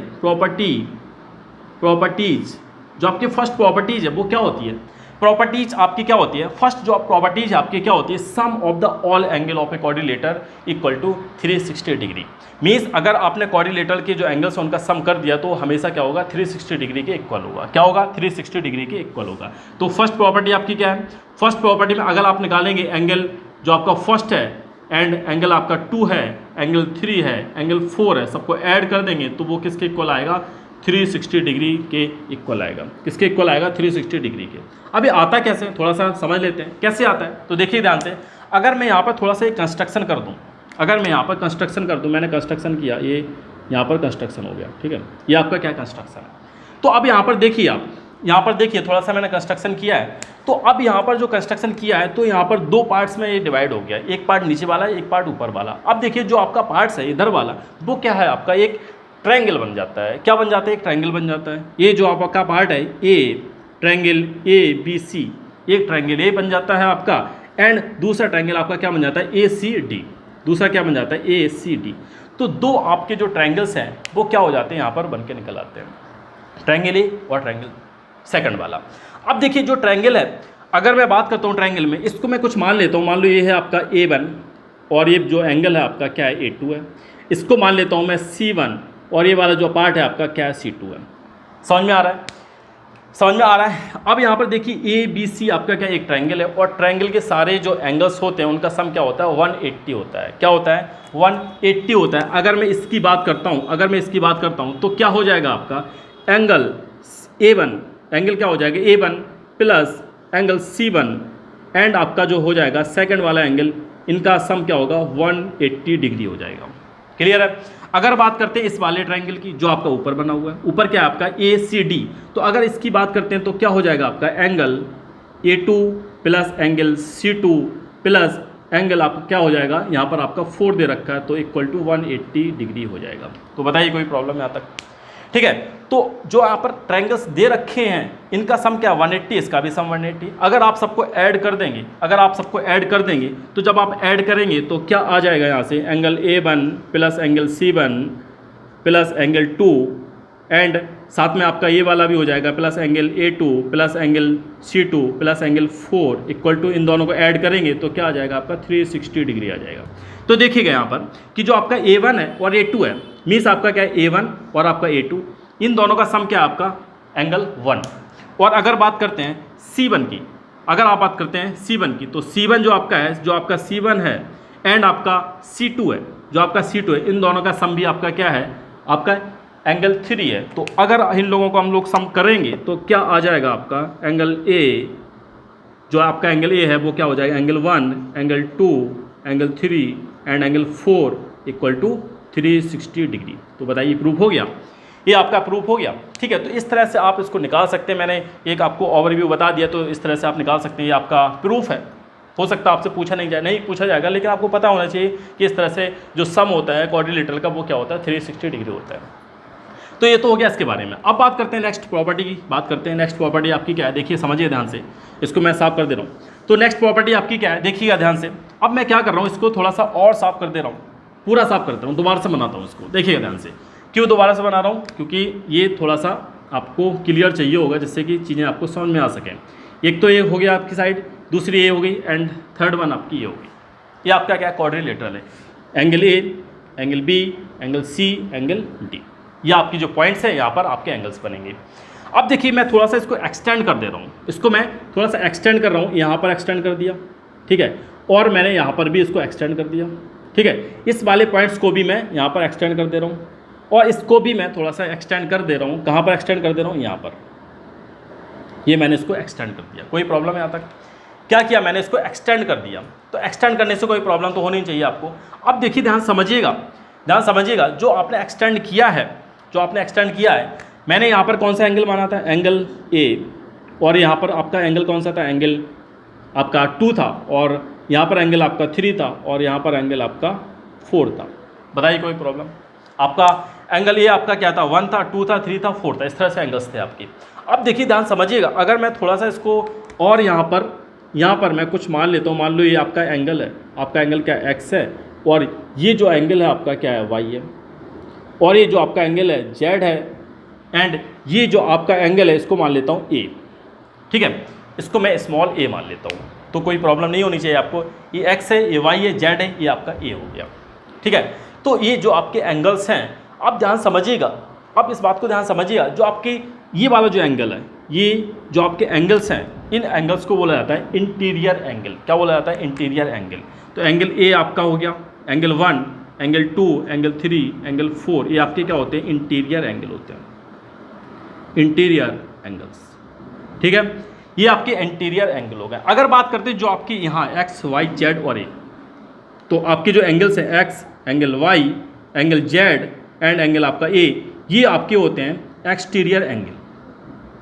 प्रॉपर्टीज, जो आपकी फर्स्ट प्रॉपर्टीज है वो क्या होती है, प्रॉपर्टीज आपकी क्या होती है, फर्स्ट जो प्रॉपर्टीज आपकी क्या होती है, sum of the all angle of a quadrilateral equal to 360 degree. Means अगर आपने क्वाड्रिलेटर के जो एंगल्स उनका सम कर दिया तो हमेशा क्या होगा, 360 डिग्री के इक्वल होगा। क्या होगा, 360 डिग्री के इक्वल होगा। तो फर्स्ट प्रॉपर्टी आपकी क्या है, फर्स्ट प्रॉपर्टी में अगर आप निकालेंगे एंगल जो आपका फर्स्ट है एंड एंगल आपका 2 है, एंगल 3 है, एंगल 4 है, सबको ऐड कर देंगे तो वो किसके इक्वल आएगा, 360 डिग्री के इक्वल आएगा। किसके इक्वल आएगा, 360 डिग्री के। अभी आता कैसे, थोड़ा सा समझ लेते हैं कैसे आता है। तो देखिए ध्यान से, अगर मैं यहाँ पर थोड़ा सा एक कंस्ट्रक्शन कर दूँ, अगर मैं यहाँ पर कंस्ट्रक्शन कर दूँ, मैंने कंस्ट्रक्शन किया, ये यहाँ पर कंस्ट्रक्शन हो गया। ठीक है, ये आपका क्या कंस्ट्रक्शन है। तो अब यहाँ पर देखिए, आप यहाँ पर देखिए, थोड़ा सा मैंने कंस्ट्रक्शन किया है। तो अब यहाँ पर जो कंस्ट्रक्शन किया है, तो यहाँ पर 2 पार्ट्स में ये डिवाइड हो गया, एक पार्ट नीचे वाला है, एक पार्ट ऊपर वाला। अब देखिए जो आपका पार्ट्स है इधर वाला, वो क्या है आपका, एक ट्रायंगल बन जाता है। क्या बन जाता है, एक ट्रायंगल बन जाता है। ये जो आपका पार्ट है, ए ट्रायंगल ए बी सी, एक ट्रायंगल ए बन जाता है आपका, एंड दूसरा ट्रायंगल आपका क्या बन जाता है, ए सी डी, दूसरा क्या बन जाता है, ए सी डी। तो 2 आपके जो ट्रायंगल्स हैं वो क्या हो जाते हैं, यहाँ पर बन के निकल आते हैं, ट्रायंगल ए और ट्रायंगल सेकंड वाला। अब देखिए जो ट्रायंगल है, अगर मैं बात करता हूँ ट्रायंगल में, इसको मैं कुछ मान लेता हूँ, मान लो ये है आपका A1 और ये जो एंगल है आपका क्या है, A2 है। इसको मान लेता हूँ मैं C1 और ये वाला जो पार्ट है आपका क्या है, C2 है। समझ में आ रहा है, समझ में आ रहा है। अब यहाँ पर देखिए ABC आपका क्या एक ट्रायंगल है, और ट्रायंगल के सारे जो एंगल्स होते हैं उनका सम क्या होता है, 180 होता है। क्या होता है, 180 होता है। अगर मैं इसकी बात करता हूँ, अगर मैं इसकी बात करता हूँ तो क्या हो जाएगा आपका, एंगल A1 एंगल क्या हो जाएगा, A1 plus angle C1 and आपका जो हो जाएगा सेकंड वाला एंगल, इनका सम क्या होगा, 180 डिग्री हो जाएगा। क्लियर है। अगर बात करते हैं इस वाले ट्रायंगल की जो आपका ऊपर बना हुआ है, ऊपर क्या है आपका ACD, तो अगर इसकी बात करते हैं तो क्या हो जाएगा आपका, angle A2 plus angle C2 plus angle आपका क्या हो जाएगा, यहाँ पर आपका 4 दे रखा है, तो इक्वल टू 180 डिग्री हो जाएगा। तो बताइए कोई प्रॉब्लम यहाँ तक, ठीक है। तो जो यहाँ पर ट्रायंगल्स दे रखे हैं इनका सम क्या, 180, इसका भी सम 180। अगर आप सबको ऐड कर देंगे, अगर आप सबको ऐड कर देंगे तो जब आप ऐड करेंगे तो क्या आ जाएगा यहाँ से, angle A1 plus angle C1 plus angle 2 and साथ में आपका ये वाला भी हो जाएगा, plus angle A2 plus angle C2 plus angle 4 equal to, इन दोनों को ऐड करेंगे तो क्या आ जाएगा आपका, 360 डिग्री आ जाएगा। तो देखिएगा यहाँ पर कि जो आपका A1 है और A2 है, मीन्स आपका क्या है, A1 और आपका A2, इन दोनों का सम क्या है आपका, एंगल 1। और अगर बात करते हैं C1 की, अगर आप बात करते हैं C1 की, तो C1 जो आपका है, जो आपका C1 है एंड आपका C2 है, जो आपका C2 है, इन दोनों का सम भी आपका क्या है, आपका एंगल 3 है। तो अगर इन लोगों को हम लोग सम करेंगे तो क्या आ जाएगा आपका एंगल A, जो आपका एंगल A है वो क्या हो जाएगा, angle 1, angle 2, angle 3 and angle 4 equal to 360 degree. तो बताइए प्रूफ हो गया, ये आपका प्रूफ हो गया। ठीक है, तो इस तरह से आप इसको निकाल सकते हैं। मैंने एक आपको ओवरव्यू बता दिया, तो इस तरह से आप निकाल सकते हैं, ये आपका प्रूफ है। हो सकता है आपसे पूछा नहीं पूछा जाएगा, लेकिन आपको पता होना चाहिए कि इस तरह से जो सम होता है क्वाड्रिलेटरल का वो क्या होता है, 360 डिग्री होता है। तो ये तो हो गया इसके बारे में। अब बात करते हैं नेक्स्ट प्रॉपर्टी की, बात करते हैं नेक्स्ट प्रॉपर्टी आपकी क्या है, देखिए समझिए ध्यान से, इसको मैं साफ कर दे रहा हूँ। तो नेक्स्ट प्रॉपर्टी आपकी क्या है, देखिएगा ध्यान से। अब मैं क्या कर रहा हूँ, इसको थोड़ा सा और साफ कर दे रहा हूँ, पूरा साफ करता हूँ, दोबारा से बनाता हूँ इसको, देखिएगा ध्यान से। क्यों दोबारा से बना रहा हूँ, क्योंकि ये थोड़ा सा आपको क्लियर चाहिए होगा, जिससे कि चीज़ें आपको समझ में आ सकें। एक तो ये हो गया आपकी साइड, दूसरी ये हो गई, एंड थर्ड वन आपकी ये होगी। ये आपका क्या है, क्वाड्रिलेटरल है। Angle A, angle B, angle C, angle D, ये आपकी जो पॉइंट्स है यहाँ पर आपके एंगल्स बनेंगे। अब देखिए मैं थोड़ा सा इसको एक्सटेंड कर दे रहा हूँ, इसको मैं थोड़ा सा एक्सटेंड कर रहा हूँ, यहाँ पर एक्सटेंड कर दिया, ठीक है, और मैंने यहाँ पर भी इसको एक्सटेंड कर दिया, ठीक है। इस वाले पॉइंट्स को भी मैं यहाँ पर एक्सटेंड कर दे रहा हूँ, और इसको भी मैं थोड़ा सा एक्सटेंड कर दे रहा हूँ। कहाँ पर एक्सटेंड कर दे रहा हूँ, यहाँ पर, ये मैंने इसको एक्सटेंड कर दिया। कोई प्रॉब्लम है यहाँ तक? क्या किया मैंने, इसको एक्सटेंड कर दिया। तो एक्सटेंड करने से कोई प्रॉब्लम तो होनी चाहिए आपको। अब देखिए ध्यान समझिएगा, जो आपने एक्सटेंड किया है, जो आपने एक्सटेंड किया है, मैंने यहाँ पर कौन सा एंगल माना था, एंगल ए, और यहाँ पर आपका एंगल कौन सा था, एंगल आपका 2 था, और यहाँ पर एंगल आपका 3 था, और यहाँ पर एंगल आपका 4 था। बताइए कोई प्रॉब्लम? आपका एंगल ए आपका क्या था, 1 था, 2 था, 3 था, 4 था, इस तरह से एंगल्स थे आपके। अब देखिए ध्यान समझिएगा, अगर मैं थोड़ा सा इसको और यहाँ पर मैं कुछ मान लेता हूँ, मान लो ये आपका एंगल है, आपका एंगल क्या x है, और ये जो एंगल है आपका क्या है, y है, और ये जो आपका एंगल है z है, एंड ये जो आपका एंगल है इसको मान लेता हूँ a, ठीक है, इसको मैं स्मॉल a मान लेता हूँ। तो कोई प्रॉब्लम नहीं होनी चाहिए आपको। ये x है, ये y है, z है, ये आपका a हो गया, ठीक है। तो ये जो आपके एंगल्स हैं, आप ध्यान समझिएगा, अब इस बात को ध्यान समझिएगा, जो आपकी ये वाला जो एंगल है, ये जो आपके एंगल्स हैं, इन एंगल्स को बोला जाता है इंटीरियर एंगल। क्या बोला जाता है, इंटीरियर एंगल। तो एंगल ए आपका हो गया, एंगल 1, एंगल 2, एंगल 3, एंगल 4, ये आपके क्या होते हैं, इंटीरियर एंगल होते हैं, इंटीरियर एंगल्स, ठीक है। ये आपके इंटीरियर एंगल हो गए। अगर बात करते हैं जो आपके यहाँ एक्स, वाई, जेड और ए, तो आपके जो एंगल्स हैं x, angle y, angle z and angle आपका ए, ये आपके होते हैं एक्सटीरियर एंगल।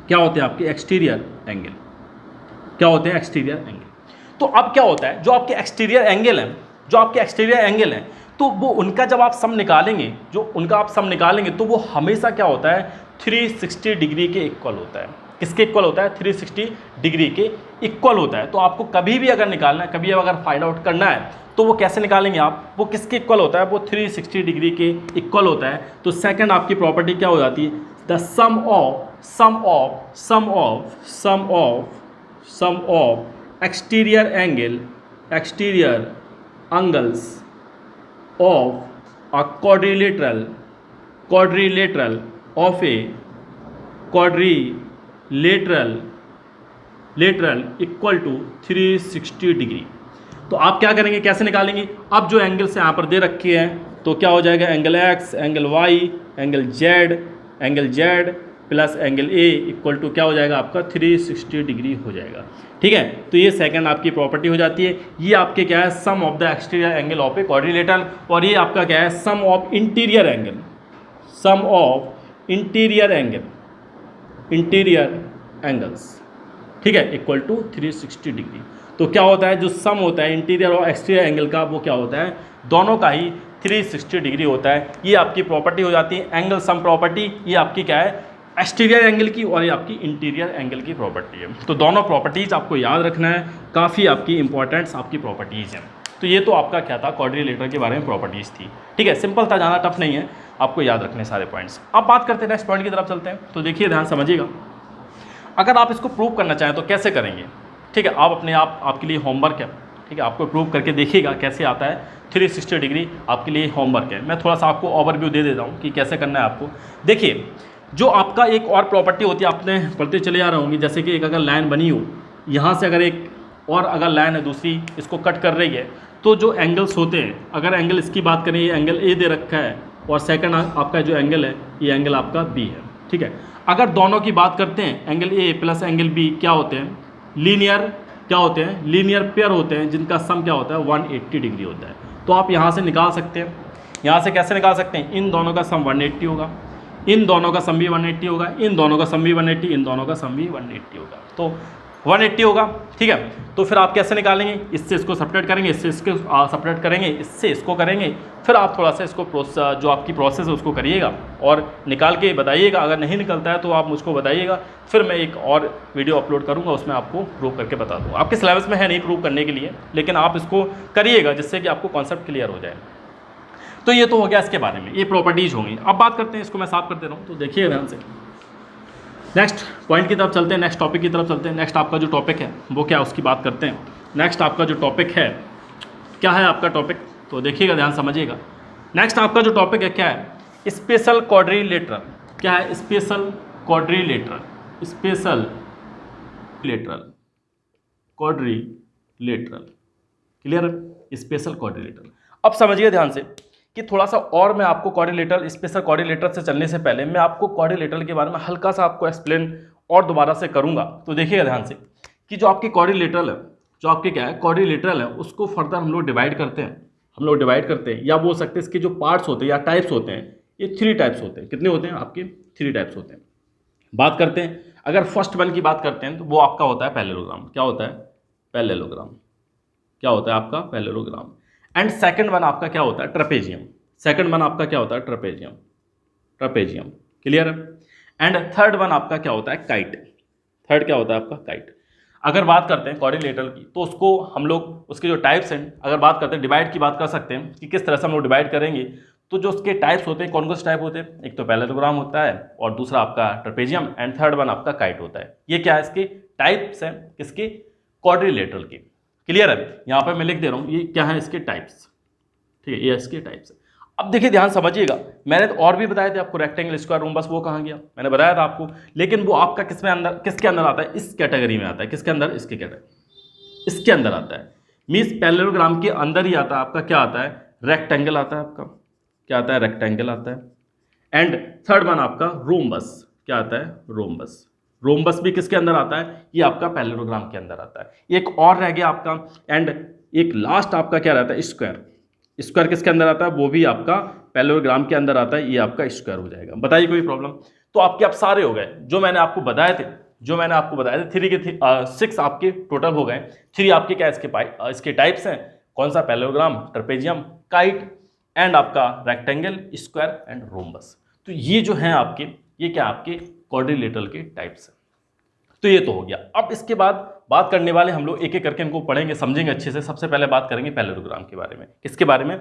क्या होते हैं आपके एक्सटीरियर एंगल, क्या होते हैं एक्सटीरियर एंगल। तो अब क्या होता है, जो आपके एक्सटीरियर एंगल हैं, जो आपके एक्सटीरियर एंगल हैं, तो वो उनका जब आप सम निकालेंगे, जो उनका आप सम निकालेंगे, तो वो हमेशा क्या होता है, 360 डिग्री के इक्वल होता है। किसके इक्वल होता है, 360 डिग्री के इक्वल होता है। तो आपको कभी भी अगर निकालना है, कभी अगर फाइंड आउट करना है, तो वो कैसे निकालेंगे आप, वो किसके इक्वल होता है, वो 360 डिग्री के इक्वल होता है। तो सेकंड आपकी प्रॉपर्टी क्या हो जाती है, the sum of exterior angles of a quadrilateral of a quadrilateral equal to 360 degree. तो आप क्या करेंगे, कैसे निकालेंगे, अब जो एंगल्स यहाँ पर दे रखे हैं, तो क्या हो जाएगा, angle x, angle y, angle z plus angle A equal to क्या हो जाएगा आपका, 360 डिग्री हो जाएगा, ठीक है। तो ये सेकंड आपकी प्रॉपर्टी हो जाती है। ये आपके क्या है, sum of the exterior angle of a quadrilateral, और ये आपका क्या है, सम ऑफ इंटीरियर एंगल्स, ठीक है, इक्वल टू 360 डिग्री। तो क्या होता है, जो सम होता है इंटीरियर और एक्सटीरियर एंगल का, वो क्या होता है, दोनों का ही 360 डिग्री होता है। ये आपकी प्रॉपर्टी हो जाती है एंगल सम प्रॉपर्टी। ये आपकी क्या है, एक्सटीरियर एंगल की, और ये आपकी इंटीरियर एंगल की प्रॉपर्टी है। तो दोनों प्रॉपर्टीज़ आपको याद रखना है, काफ़ी आपकी इंपॉर्टेंट्स आपकी प्रॉपर्टीज़ हैं। तो ये तो आपका क्या था, क्वाड्रिलेटरल के बारे में प्रॉपर्टीज़ थी, ठीक है, सिंपल था, ज़्यादा टफ नहीं है, आपको याद रखने सारे पॉइंट्स। अब बात करते हैं नेक्स्ट पॉइंट की तरफ चलते हैं। तो देखिए ध्यान समझिएगा, अगर आप इसको प्रूव करना चाहें तो कैसे करेंगे, ठीक है, आप अपने आपके लिए होमवर्क है, ठीक है, आपको प्रूव करके देखिएगा कैसे आता है। 360 डिग्री आपके लिए होमवर्क है। मैं थोड़ा सा आपको ओवरव्यू दे देता हूँ कि कैसे करना है आपको। देखिए, जो आपका एक और प्रॉपर्टी होती है, आपने पढ़ते चले आ रहे होंगे, जैसे कि एक अगर लाइन बनी हो, यहाँ से अगर एक और अगर लाइन है दूसरी इसको कट कर रही है, तो जो एंगल्स होते हैं, अगर एंगल इसकी बात करें, ये एंगल ए दे रखा है और सेकंड आपका जो एंगल है ये एंगल आपका बी है, ठीक है। अगर दोनों की बात करते हैं, angle A plus angle B क्या होते हैं, लीनियर क्या होते हैं, लीनियर पेयर होते हैं, जिनका सम क्या होता है 180 डिग्री होता है। तो आप यहाँ से निकाल सकते हैं, यहाँ से कैसे निकाल सकते हैं, इन दोनों का सम 180 होगा, इन दोनों का सम भी 180 होगा, इन दोनों का सम भी 180, इन दोनों का सम भी 180 होगा, तो 180 होगा, ठीक है। तो फिर आप कैसे निकालेंगे, इससे इसको सेपरेट करेंगे, इससे इसको सेपरेट करेंगे, इससे इसको करेंगे, फिर आप थोड़ा सा इसको जो आपकी प्रोसेस है उसको करिएगा और निकाल के बताइएगा। अगर नहीं निकलता है तो आप मुझको बताइएगा, फिर मैं एक और वीडियो अपलोड करूँगा, उसमें आपको प्रूव करके बता दूँगा। आपके सिलेबस में है नहीं प्रूव करने के लिए, लेकिन आप इसको करिएगा जिससे कि आपको कॉन्सेप्ट क्लियर हो जाए। तो ये तो हो गया इसके बारे में, ये प्रॉपर्टीज़ होंगी। अब बात करते हैं, इसको मैं साफ कर दे रहा हूँ, तो देखिए ध्यान से। नेक्स्ट पॉइंट की तरफ चलते हैं, नेक्स्ट टॉपिक की तरफ चलते हैं। नेक्स्ट आपका जो टॉपिक है वो क्या है उसकी बात करते हैं। नेक्स्ट आपका जो टॉपिक है क्या है, आपका टॉपिक तो देखिएगा, ध्यान समझिएगा। नेक्स्ट आपका जो टॉपिक है क्या है, स्पेशल क्वाड्रिलेटरल। क्या है, special quadrilateral, special lateral quadrilateral, clear है, स्पेशल क्वाड्रिलेटरल। अब समझिए ध्यान से कि थोड़ा सा और मैं आपको क्वाड्रिलेटरल, स्पेशल क्वाड्रिलेटरल से चलने से पहले मैं आपको क्वाड्रिलेटरल के बारे में हल्का सा आपको एक्सप्लेन और दोबारा से करूंगा। तो देखिएगा ध्यान से कि जो आपकी क्वाड्रिलेटरल है, जो आपके क्या है क्वाड्रिलेटरल है, उसको फर्दर हम लोग डिवाइड करते हैं, या बोल सकते हैं इसके जो पार्ट्स होते हैं या टाइप्स होते हैं, ये 3 टाइप्स होते हैं। कितने होते हैं आपके, 3 टाइप्स होते हैं। बात करते हैं, अगर फर्स्ट वन की बात करते हैं तो वो आपका होता है पैरेललोग्राम। क्या होता है, पैरेललोग्राम। क्या होता है आपका पैरेललोग्राम। एंड सेकंड वन आपका क्या होता है, ट्रेपेजियम। सेकंड वन आपका क्या होता है, ट्रेपेजियम, क्लियर है। एंड थर्ड वन आपका क्या होता है, काइट। थर्ड क्या होता है आपका, काइट। अगर बात करते हैं क्वाड्रिलेटरल की, तो उसको हम लोग उसके जो टाइप्स हैं, अगर बात करते हैं डिवाइड की बात कर सकते हैं कि किस तरह से हम लोग डिवाइड करेंगे। तो जो उसके टाइप्स होते हैं, कौन कौन से टाइप होते हैं, एक तो पैरेललोग्राम होता है और दूसरा आपका ट्रेपेजियम एंड थर्ड वन आपका काइट होता है। ये क्या है, इसके टाइप्स हैं, किसके, क्वाड्रिलेटरल के, क्लियर है। यहाँ पर मैं लिख दे रहा हूँ ये क्या है इसके टाइप्स, ठीक है, ये इसके टाइप्स है। अब देखिए ध्यान समझिएगा, मैंने तो और भी बताए थे आपको, रेक्टेंगल, स्क्वायर, रोम्बस, वो कहाँ गया, मैंने बताया था आपको, लेकिन वो आपका किसके अंदर आता है, इस कैटेगरी में आता है। किसके अंदर, इसके कैटेगरी, इसके अंदर आता है। मीन्स पैरेललोग्राम के अंदर ही आता है आपका, क्या आता है, रेक्टेंगल आता है आपका, क्या आता है, रेक्टेंगल आता है। एंड थर्ड वन आपका रोम्बस, क्या आता है, रोम्बस। रोम्बस भी किसके अंदर आता है, ये आपका पैरेललोग्राम के अंदर आता है। एक और रह गया आपका, एंड एक लास्ट आपका क्या रहता है, स्क्वायर। स्क्वायर किसके अंदर आता है, वो भी आपका पैरेललोग्राम के अंदर आता है, ये आपका स्क्वायर हो जाएगा। बताइए कोई प्रॉब्लम। तो आपके आप सारे हो गए जो मैंने आपको बताए थे, 3 के 6 आपके टोटल हो गए। 3 आपके क्या इसके टाइप्स हैं, कौन सा, पैरेललोग्राम, ट्रेपेजियम, काइट एंड आपका रेक्टेंगल, स्क्वायर एंड रोम्बस। तो ये जो हैं आपके, ये क्या आपके क्वाड्रिलेटरल के टाइप्स हैं। तो ये तो हो गया। अब इसके बाद बात करने वाले हम लोग एक एक करके इनको पढ़ेंगे, समझेंगे अच्छे से। सबसे पहले बात करेंगे पैरेललोग्राम के बारे में। किसके बारे में,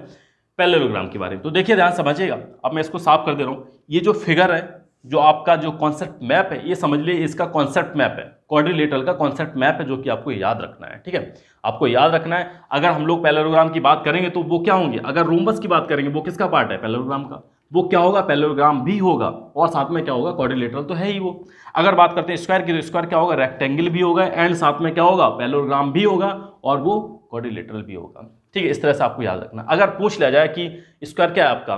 पैरेललोग्राम के बारे में। तो देखिए ध्यान समझिएगा, अब मैं इसको साफ कर दे रहा हूँ। ये जो फिगर है, जो आपका जो कॉन्सेप्ट मैप है, ये समझ लीजिए इसका कॉन्सेप्ट मैप है, क्वाड्रिलेटरल का कॉन्सेप्ट मैप है, जो कि आपको याद रखना है, ठीक है, आपको याद रखना है। अगर हम लोग पैरेललोग्राम की बात करेंगे तो वो क्या होंगे, अगर रोम्बस की बात करेंगे वो किसका पार्ट है, पैरेललोग्राम का, वो क्या होगा, पैरेललोग्राम भी होगा और साथ में क्या होगा, क्वाड्रिलेटरल तो है ही वो। अगर बात करते हैं स्क्वायर की, तो स्क्वायर क्या होगा, रेक्टेंगल भी होगा एंड साथ में क्या होगा, पैरेललोग्राम भी होगा और वो क्वाड्रिलेटरल भी होगा, ठीक है। इस तरह से आपको याद रखना। अगर पूछ लिया जाए कि स्क्वायर क्या है आपका,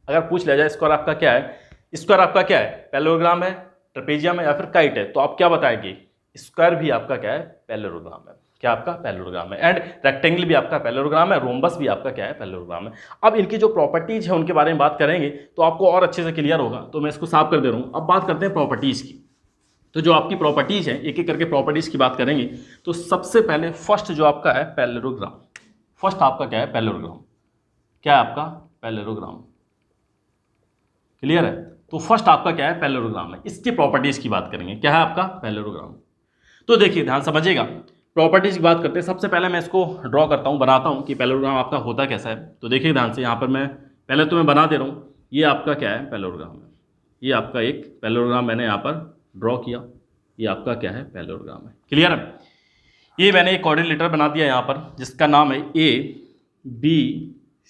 अगर पूछ लिया जाए स्क्वायर आपका क्या है, स्क्वायर आपका क्या है, पैरेललोग्राम है, ट्रेपेजियम है या फिर काइट है, तो आप क्या बताएंगे, स्क्वायर भी आपका क्या है, पैरेललोग्राम है। क्या आपका पैरेललोग्राम है। एंड रेक्टेंगल भी आपका पैरेललोग्राम है, रोम्बस भी आपका क्या है, पैरेललोग्राम है। अब इनकी जो प्रॉपर्टीज है उनके बारे में बात करेंगे तो आपको और अच्छे से क्लियर होगा। तो मैं इसको साफ कर दे रहा हूँ। अब बात करते हैं प्रॉपर्टीज की। तो जो आपकी प्रॉपर्टीज है, एक एक करके प्रॉपर्टीज की बात करेंगे। तो सबसे पहले फर्स्ट जो आपका है पैरेललोग्राम, फर्स्ट आपका क्या है, पैरेललोग्राम। क्या है आपका, पैरेललोग्राम, क्लियर है। तो फर्स्ट आपका क्या है, पैरेललोग्राम है। इसकी प्रॉपर्टीज की बात करेंगे। क्या है आपका, पैरेललोग्राम। तो देखिए ध्यान समझिएगा, प्रॉपर्टीज की बात करते हैं। सबसे पहले मैं इसको ड्रॉ करता हूँ, बनाता हूँ कि पैरेललोग्राम आपका होता कैसा है। तो देखिए ध्यान से, यहाँ पर मैं पहले तो मैं बना दे रहा हूँ। ये आपका क्या है, पैरेललोग्राम है। ये आपका एक पैरेललोग्राम मैंने यहाँ पर ड्रॉ किया। ये आपका क्या है, पैरेललोग्राम है, क्लियर है। ये मैंने एक क्वाड्रिलेटरल बना दिया यहाँ पर, जिसका नाम है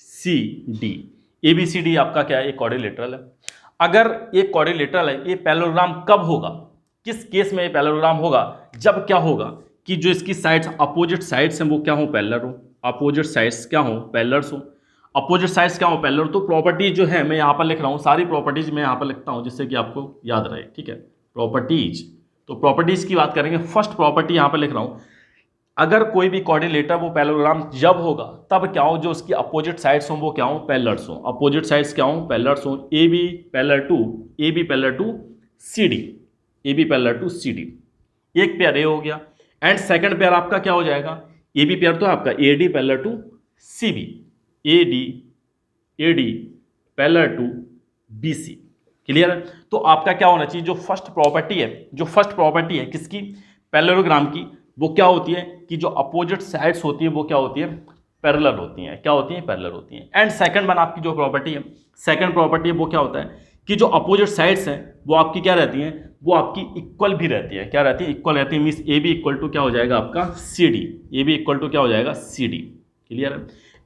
ABCD। ABCD आपका क्या है, एक क्वाड्रिलेटरल है। अगर एक क्वाड्रिलेटरल है, ये पैरेललोग्राम कब होगा, किस केस में ये पैरेललोग्राम होगा, जब क्या होगा कि जो इसकी साइड्स अपोजिट साइड्स हैं वो क्या हो, पैरेलल हो, अपोजिट साइड्स क्या हो, पैरेलल्स हो, अपोजिट साइड्स क्या हो, पैरेलल। तो प्रॉपर्टीज जो है मैं यहाँ पर लिख रहा हूँ, सारी प्रॉपर्टीज मैं यहाँ पर लिखता हूँ जिससे कि आपको याद रहे, ठीक है। प्रॉपर्टीज, तो प्रॉपर्टीज की बात करेंगे। फर्स्ट प्रॉपर्टी यहाँ पर लिख रहा हूँ, अगर कोई भी कोऑर्डिनेटर वो पैरेललोग्राम जब होगा तब क्या हो, जो उसकी अपोजिट साइड्स हों वो क्या हो, पैरेलल्स हों। अपोजिट साइड्स क्या हो, पैरेलल्स हों। A B parallel to C D, A B parallel to C D, एक पेयर ए हो गया। एंड सेकंड पेयर आपका क्या हो जाएगा, ए बी पेयर तो आपका A D parallel to C B, A D parallel to B C. Clear है। तो आपका क्या होना चाहिए, जो फर्स्ट प्रॉपर्टी है किसकी, पैरेललोग्राम की, वो क्या होती है कि जो अपोजिट साइड्स होती है वो क्या होती है, पैरेलल होती हैं। क्या होती हैं, पैरेलल होती हैं। एंड सेकंड वन आपकी जो प्रॉपर्टी है, सेकंड प्रॉपर्टी है वो क्या होता है कि जो अपोजिट साइड्स हैं वो आपकी क्या रहती हैं, वो आपकी इक्वल भी रहती है। क्या रहती है, इक्वल रहती है। Means A B equal to क्या हो जाएगा आपका C D, A B equal to क्या हो जाएगा सी डी। क्लियर है।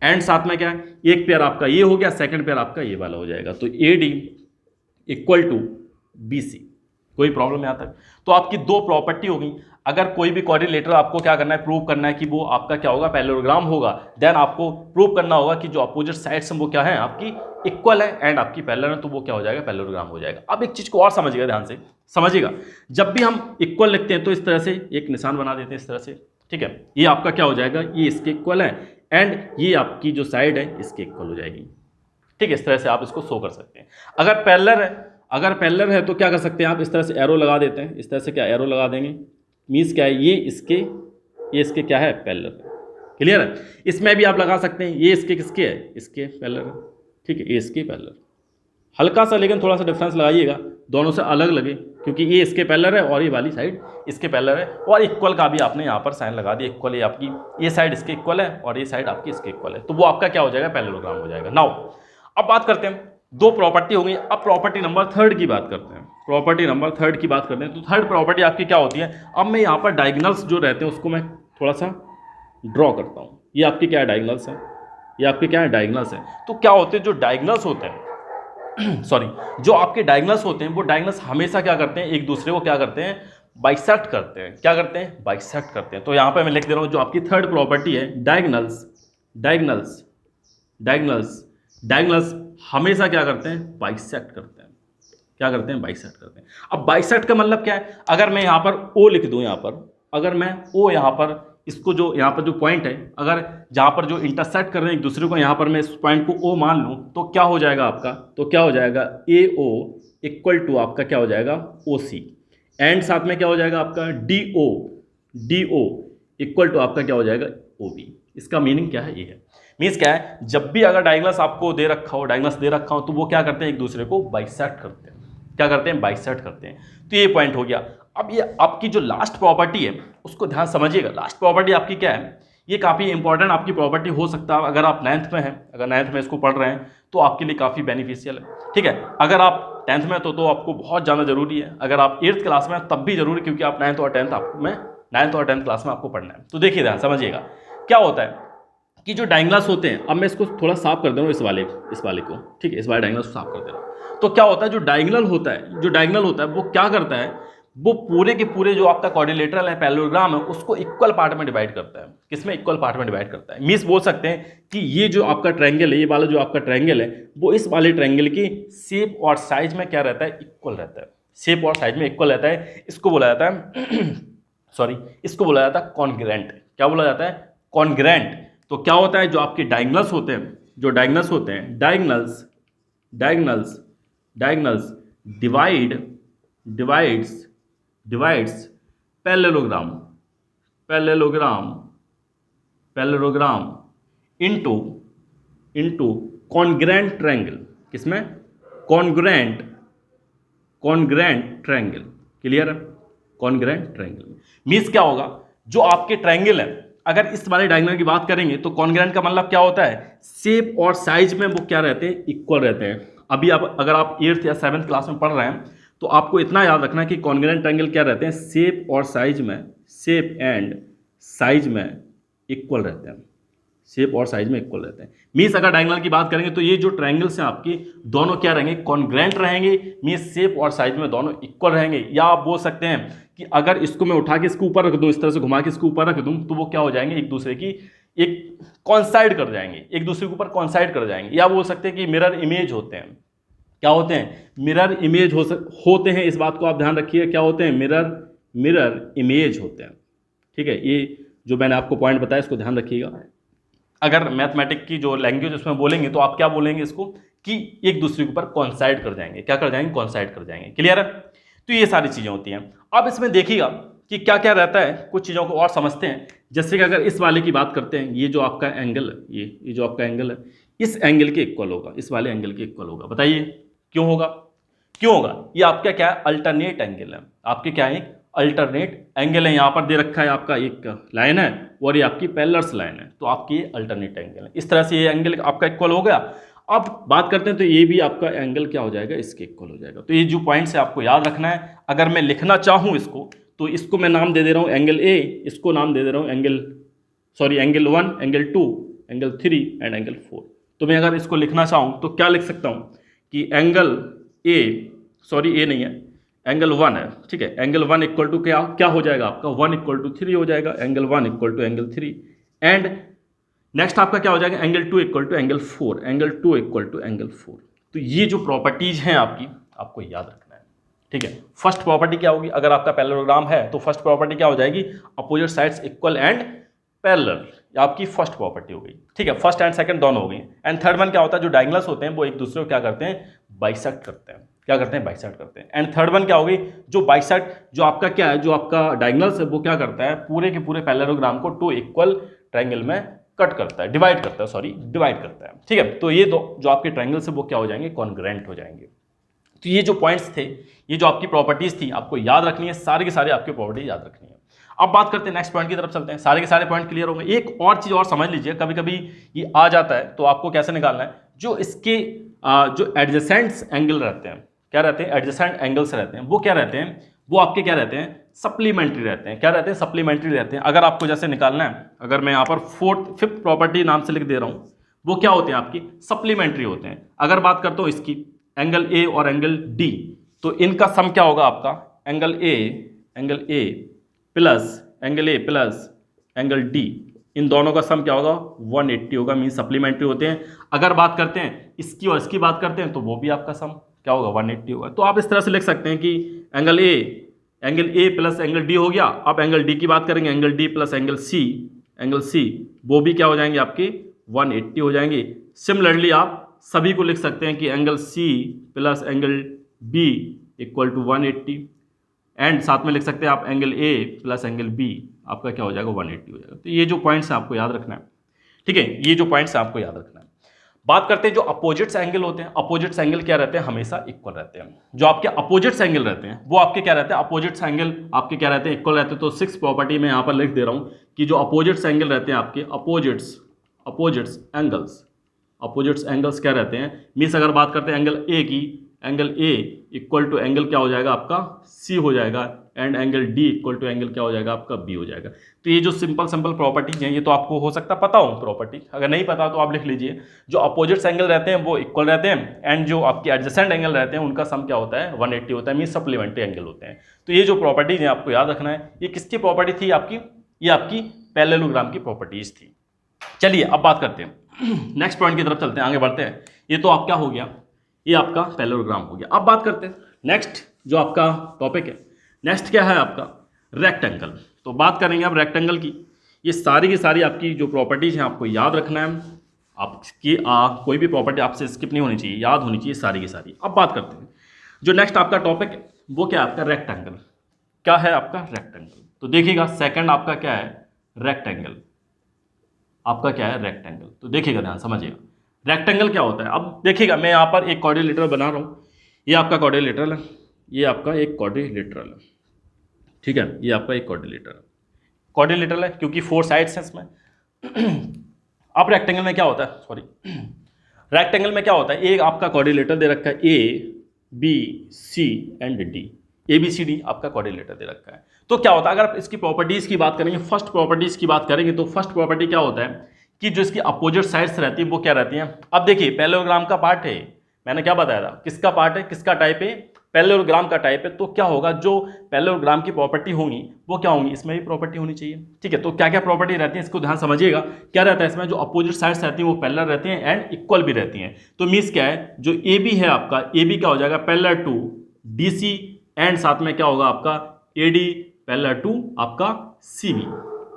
एंड साथ में क्या है, एक पेयर आपका ये हो गया, सेकंड पेयर आपका ये वाला हो जाएगा। तो A D equal to B C. कोई प्रॉब्लम यहाँ तक। तो आपकी दो प्रॉपर्टी हो गई। अगर कोई भी कोऑर्डिनेटर आपको क्या करना है, प्रूव करना है कि वो आपका क्या होगा, पैरेललोग्राम होगा, देन आपको प्रूव करना होगा कि जो अपोजिट साइड्स हैं वो क्या है, आपकी इक्वल है एंड आपकी पैरेलल है, तो वो क्या हो जाएगा, पैरेललोग्राम हो जाएगा। अब एक चीज को और समझिएगा, ध्यान से समझिएगा। जब भी हम इक्वल लिखते हैं तो इस तरह से एक निशान बना देते हैं, इस तरह से, ठीक है। ये आपका क्या हो जाएगा, ये इसके इक्वल है एंड ये आपकी जो साइड है इसके इक्वल हो जाएगी, ठीक है। इस तरह से आप इसको शो कर सकते हैं। अगर पैरेलल है तो क्या कर सकते हैं आप, इस तरह से एरो लगा देते हैं, इस तरह से क्या एरो लगा देंगे। मीन्स क्या है, ये इसके क्या है, पैरेलल है। क्लियर है। इसमें भी आप लगा सकते हैं, ये इसके किसके है, इसके पैरेलल है, ठीक है, ये इसके पैरेलल। हल्का सा लेकिन थोड़ा सा डिफरेंस लगाइएगा, दोनों से अलग लगे, क्योंकि ये इसके पैरेलल है और ये वाली साइड इसके पैरेलल है। और इक्वल का भी आपने यहाँ पर साइन लगा दिया, इक्वल है आपकी, ये साइड इसके इक्वल है और ये साइड आपकी इसके इक्वल है, तो वो आपका क्या हो जाएगा, पैरेललोग्राम हो जाएगा। नाउ अब बात करते हैं, दो प्रॉपर्टी हो गई। अब प्रॉपर्टी नंबर थर्ड की बात करते हैं। तो थर्ड प्रॉपर्टी आपकी क्या होती है। अब मैं यहाँ पर डायगोनल्स जो रहते हैं उसको मैं थोड़ा सा ड्रॉ करता हूँ। ये आपके क्या है, डायगोनल्स है, ये आपके क्या है, डायगोनल्स है। तो क्या होते हैं, जो डायगोनल्स होते हैं जो आपके डायगोनल्स होते हैं, वो डायगोनल्स हमेशा क्या करते हैं, एक दूसरे को क्या करते हैं, बाइसेक्ट करते हैं। क्या करते हैं, बाइसेक्ट करते हैं। तो यहाँ पर मैं लिख दे रहा हूँ, जो आपकी थर्ड प्रॉपर्टी है, डायगोनल्स हमेशा क्या करते हैं, बाइसेक्ट करते हैं। क्या करते हैं, बाइसेक्ट करते हैं। अब बाइसेक्ट का मतलब क्या है, अगर मैं यहाँ पर ओ लिख दूँ, यहाँ पर अगर मैं ओ यहाँ पर इसको जो यहाँ पर जो पॉइंट है, अगर जहाँ पर जो इंटरसेक्ट कर रहे हैं एक दूसरे को, यहाँ पर मैं इस पॉइंट को ओ मान लूँ, तो क्या हो जाएगा आपका, तो क्या हो जाएगा, ए ओ इक्वल टू आपका क्या हो जाएगा, ओ सी। एंड साथ में क्या हो जाएगा आपका डी ओ इक्वल टू आपका क्या हो जाएगा, ओ बी। इसका मीनिंग क्या है, ये है। मीन्स क्या है, जब भी अगर डायगोनल्स आपको दे रखा हो, तो वो क्या करते हैं, एक दूसरे को बाइसेक्ट करते हैं। क्या करते हैं, बाइसेक्ट करते हैं। तो ये पॉइंट हो गया। अब ये आपकी जो लास्ट प्रॉपर्टी है उसको ध्यान समझिएगा। लास्ट प्रॉपर्टी आपकी क्या है, ये काफ़ी इंपॉर्टेंट आपकी प्रॉपर्टी हो सकता है। अगर आप 9th में हैं, अगर 9th में इसको पढ़ रहे हैं तो आपके लिए काफ़ी बेनिफिशियल है, ठीक है। अगर आप 10th में तो आपको बहुत ज़्यादा जरूरी है। अगर आप 8th क्लास में तब भी जरूरी, क्योंकि आप 9th और 10th क्लास में आपको पढ़ना है। तो देखिए ध्यान समझिएगा, क्या होता है कि जो डायगोनल्स होते हैं, अब मैं इसको थोड़ा साफ कर दे रहा हूँ, इस वाले को, ठीक है, इस वाले डायगोनल को साफ कर दे रहा हूँ। तो क्या होता है, जो डायगोनल होता है वो क्या करता है, वो पूरे के पूरे जो आपका क्वाड्रिलेटरल है, पैरेललोग्राम है, उसको इक्वल पार्ट में डिवाइड करता है। किसमें, इक्वल पार्ट में डिवाइड करता है। मीन्स बोल सकते हैं कि ये जो आपका ट्रायंगल है, ये वाला जो आपका ट्रायंगल है, वो इस वाले ट्रायंगल की शेप और साइज में क्या रहता है, इक्वल रहता है। शेप और साइज में इक्वल रहता है। इसको बोला जाता है इसको बोला जाता है कॉन्ग्रुएंट। क्या बोला जाता है, कॉन्ग्रुएंट। तो क्या होता है, जो आपके डायगोनल्स होते हैं, diagonals divides parallelogram into congruent triangle. किसमें, कॉन्ग्रुएंट ट्रायंगल। क्लियर है, कॉन्ग्रुएंट ट्रायंगल। मीन्स क्या होगा, जो आपके ट्रायंगल है, अगर इस वाले डायगोनल की बात करेंगे तो कॉन्ग्रुएंट का मतलब क्या होता है, शेप और साइज में वो क्या रहते हैं, इक्वल रहते हैं। अभी अगर आप 8th या 7th क्लास में पढ़ रहे हैं तो आपको इतना याद रखना है कि कॉन्ग्रुएंट ट्रायंगल क्या रहते हैं, शेप एंड साइज में इक्वल रहते हैं। शेप और साइज में इक्वल रहते हैं। मीन्स अगर डायगोनल की बात करेंगे तो ये जो ट्रायंगल्स हैं आपकी दोनों क्या रहेंगे, कॉन्ग्रेंट रहेंगे, मीन्स शेप और साइज में दोनों इक्वल रहेंगे। या आप बोल सकते हैं कि अगर इसको मैं उठा के इसके ऊपर रख दूं, इस तरह से घुमा के इसके ऊपर रख दूं, तो वो क्या हो जाएंगे, एक दूसरे की एक कॉन्साइड कर जाएंगे, एक दूसरे के ऊपर कॉन्साइड कर जाएंगे। या बोल सकते हैं कि मिरर इमेज होते हैं। क्या होते हैं, मिरर इमेज होते हैं। इस बात को आप ध्यान रखिए, क्या होते हैं, मिरर इमेज होते हैं। ठीक है, ये जो मैंने आपको पॉइंट बताया इसको ध्यान रखिएगा। अगर मैथमेटिक की जो लैंग्वेज उसमें बोलेंगे तो आप क्या बोलेंगे इसको, कि एक दूसरे के ऊपर कॉन्साइड कर जाएंगे। क्या कर जाएंगे, कॉन्साइड कर जाएंगे। क्लियर है। तो ये सारी चीज़ें होती हैं। अब इसमें देखिएगा कि क्या क्या रहता है, कुछ चीज़ों को और समझते हैं। जैसे कि अगर इस वाले की बात करते हैं, ये जो आपका एंगल है, ये जो आपका एंगल है, इस एंगल के इक्वल होगा, इस वाले एंगल के इक्वल होगा। बताइए क्यों होगा, क्यों होगा। ये आपका क्या है, अल्टरनेट एंगल है। आपके क्या है, अल्टरनेट एंगल है। यहाँ पर दे रखा है आपका एक लाइन है और ये आपकी पैरेलल लाइन है, तो आपकी ये अल्टरनेट एंगल है। इस तरह से ये एंगल आपका इक्वल हो गया। अब बात करते हैं तो ये भी आपका एंगल क्या हो जाएगा, इसके इक्वल हो जाएगा। तो ये जो पॉइंट्स है आपको याद रखना है। अगर मैं लिखना चाहूँ इसको, तो इसको मैं नाम दे दे रहा हूँ एंगल ए, इसको नाम दे दे रहा हूँ angle 1, angle 2, angle 3 and angle 4। तो मैं अगर इसको लिखना चाहूँ तो क्या लिख सकता हूँ कि एंगल ए, ए नहीं है, एंगल 1 है। ठीक है, एंगल 1 इक्वल टू क्या हो जाएगा आपका, 1 इक्वल टू 3 हो जाएगा। Angle 1 equal to angle 3 and next आपका क्या हो जाएगा, angle 2 equal to angle 4, angle 2 equal to angle 4। तो ये जो प्रॉपर्टीज हैं आपकी, आपको याद रखना है। ठीक है, फर्स्ट प्रॉपर्टी क्या होगी, अगर आपका पैरेललोग्राम है तो फर्स्ट प्रॉपर्टी क्या हो जाएगी, opposite sides equal and parallel, आपकी फर्स्ट प्रॉपर्टी हो गई। ठीक है, फर्स्ट एंड सेकंड दोनों हो गई। एंड थर्ड वन क्या होता है, जो डायगोनल्स होते हैं वो एक दूसरे को क्या करते हैं, बाइसेक्ट करते हैं। क्या करते हैं, बाइसेक्ट करते हैं। एंड थर्ड वन क्या होगी, जो बाइसेक्ट, जो आपका क्या है, जो आपका डायगोनल्स है वो क्या करता है, पूरे के पूरे पैरेललोग्राम को 2 इक्वल ट्रायंगल में कट करता है, डिवाइड करता है। ठीक है, तो ये दो जो आपके ट्रायंगल्स है वो क्या हो जाएंगे, कॉन्ग्रेंट हो जाएंगे। तो ये जो पॉइंट्स थे, ये जो आपकी प्रॉपर्टीज थी, आपको याद रखनी है, सारे के सारे आपके प्रॉपर्टी याद रखनी है। अब बात करते हैं नेक्स्ट पॉइंट की तरफ चलते हैं। सारे के सारे पॉइंट क्लियर होंगे। एक और चीज़ और समझ लीजिए, कभी कभी ये आ जाता है तो आपको कैसे निकालना है, जो इसके जो एडजेसेंट एंगल रहते हैं, क्या रहते हैं, एडजेसेंट एंगल्स रहते हैं, वो क्या रहते हैं, वो आपके क्या रहते हैं, सप्लीमेंट्री रहते हैं। क्या रहते हैं, सप्लीमेंट्री रहते हैं। अगर आपको जैसे निकालना है, अगर मैं यहाँ पर फिफ्थ प्रॉपर्टी नाम से लिख दे रहा हूँ, वो क्या होते हैं, आपकी सप्लीमेंट्री होते हैं। अगर बात करता हूँ इसकी, एंगल ए और एंगल डी, तो इनका सम क्या होगा आपका, angle A plus angle D, इन दोनों का सम क्या होगा, 180 होगा। मीन सप्लीमेंट्री होते हैं। अगर बात करते हैं इसकी और इसकी बात करते हैं तो वो भी आपका सम क्या होगा, 180 होगा। तो आप इस तरह से लिख सकते हैं कि angle A plus angle D हो गया। अब एंगल डी की बात करेंगे, angle D plus angle C, वो भी क्या हो जाएंगे, आपके 180 हो जाएंगे। सिमिलरली आप सभी को लिख सकते हैं कि angle C plus angle B equal to 180, and साथ में लिख सकते हैं आप angle A plus angle B, आपका क्या हो जाएगा, 180 हो जाएगा। तो ये जो पॉइंट्स हैं आपको याद रखना है। ठीक है, ये जो पॉइंट्स हैं आपको याद रखना है। बात करते हैं जो अपोजिट्स एंगल होते हैं। अपोजिट्स एंगल क्या रहते हैं, हमेशा इक्वल रहते हैं। जो आपके अपोजिट्स एंगल रहते हैं वो आपके क्या रहते हैं, अपोजिट्स एंगल आपके क्या रहते हैं, इक्वल रहते हैं। तो 6 प्रॉपर्टी मैं यहाँ पर लिख दे रहा हूँ कि जो अपोजिट्स एंगल रहते हैं आपके, अपोजिट्स एंगल्स क्या रहते हैं। मीन्स अगर बात करते हैं एंगल ए की, angle A equal to angle क्या हो जाएगा आपका, सी हो जाएगा, and angle D equal to angle क्या हो जाएगा आपका, बी हो जाएगा। तो ये जो सिंपल प्रॉपर्टीज हैं, ये तो आपको हो सकता है पता हो प्रॉपर्टी, अगर नहीं पता तो आप लिख लीजिए। जो अपोजिट्स एंगल रहते हैं वो इक्वल रहते हैं, एंड जो आपके एडजेसेंट एंगल रहते हैं उनका सम क्या होता है, 180 होता है। मीन सप्लीमेंट्री एंगल होते हैं। तो ये जो प्रॉपर्टीज हैं आपको याद रखना है। ये किसकी प्रॉपर्टी थी आपकी, ये आपकी पैरेललोग्राम की प्रॉपर्टीज थी। चलिए अब बात करते हैं, नेक्स्ट पॉइंट की तरफ चलते हैं, आगे बढ़ते हैं। ये तो आप क्या हो गया, ये आपका पैरेललोग्राम हो गया। अब बात करते हैं नेक्स्ट जो आपका टॉपिक है, नेक्स्ट क्या है आपका, रेक्टेंगल। तो बात करेंगे अब रेक्टेंगल की। ये सारी की सारी आपकी जो प्रॉपर्टीज हैं आपको याद रखना है। आपकी कोई भी प्रॉपर्टी आपसे स्किप नहीं होनी चाहिए, याद होनी चाहिए सारी की सारी। अब बात करते हैं जो नेक्स्ट आपका टॉपिक है वो क्या है आपका, रेक्टेंगल। क्या है आपका, रेक्टेंगल। तो देखिएगा सेकंड आपका क्या है, रेक्टेंगल। आपका क्या है, रेक्टेंगल। तो देखिएगा ध्यान समझिएगा, रेक्टेंगल क्या होता है। अब देखिएगा मैं यहाँ पर एक क्वाड्रिलेटरल बना रहा हूँ। ये आपका क्वाड्रिलेटरल है, ये आपका एक क्वाड्रिलेटरल है। ठीक है, ये आपका एक क्वाड्रिलेटरल है क्योंकि 4 साइड्स हैं इसमें। अब रेक्टेंगल में क्या होता है, रेक्टेंगल में क्या होता है, एक आपका क्वाड्रिलेटर दे रखा है, A B C and D, ABCD आपका क्वाड्रिलेटर दे रखा है। तो क्या होता है, अगर आप इसकी प्रॉपर्टीज़ की बात करेंगे, फर्स्ट प्रॉपर्टीज़ की बात करेंगे तो फर्स्ट प्रॉपर्टी क्या होता है कि जो इसकी अपोजिट साइड्स रहती है वो क्या रहती हैं। अब देखिए पैरेललोग्राम का पार्ट है, मैंने क्या बताया था, किसका पार्ट है, किसका टाइप है, पैरेललोग्राम का टाइप है। तो क्या होगा, जो पैरेललोग्राम की प्रॉपर्टी होंगी वो क्या होंगी, इसमें भी प्रॉपर्टी होनी चाहिए। ठीक है, तो क्या क्या प्रॉपर्टी रहती है इसको ध्यान समझिएगा। क्या रहता है इसमें, जो अपोजिट साइड्स रहती हैं वो पैरेलल रहती हैं एंड इक्वल भी रहती हैं। तो मीन्स क्या है, जो ए बी है आपका, ए बी क्या हो जाएगा, parallel to D C, and साथ में क्या होगा आपका ए डी पैरेलल टू आपका सी बी।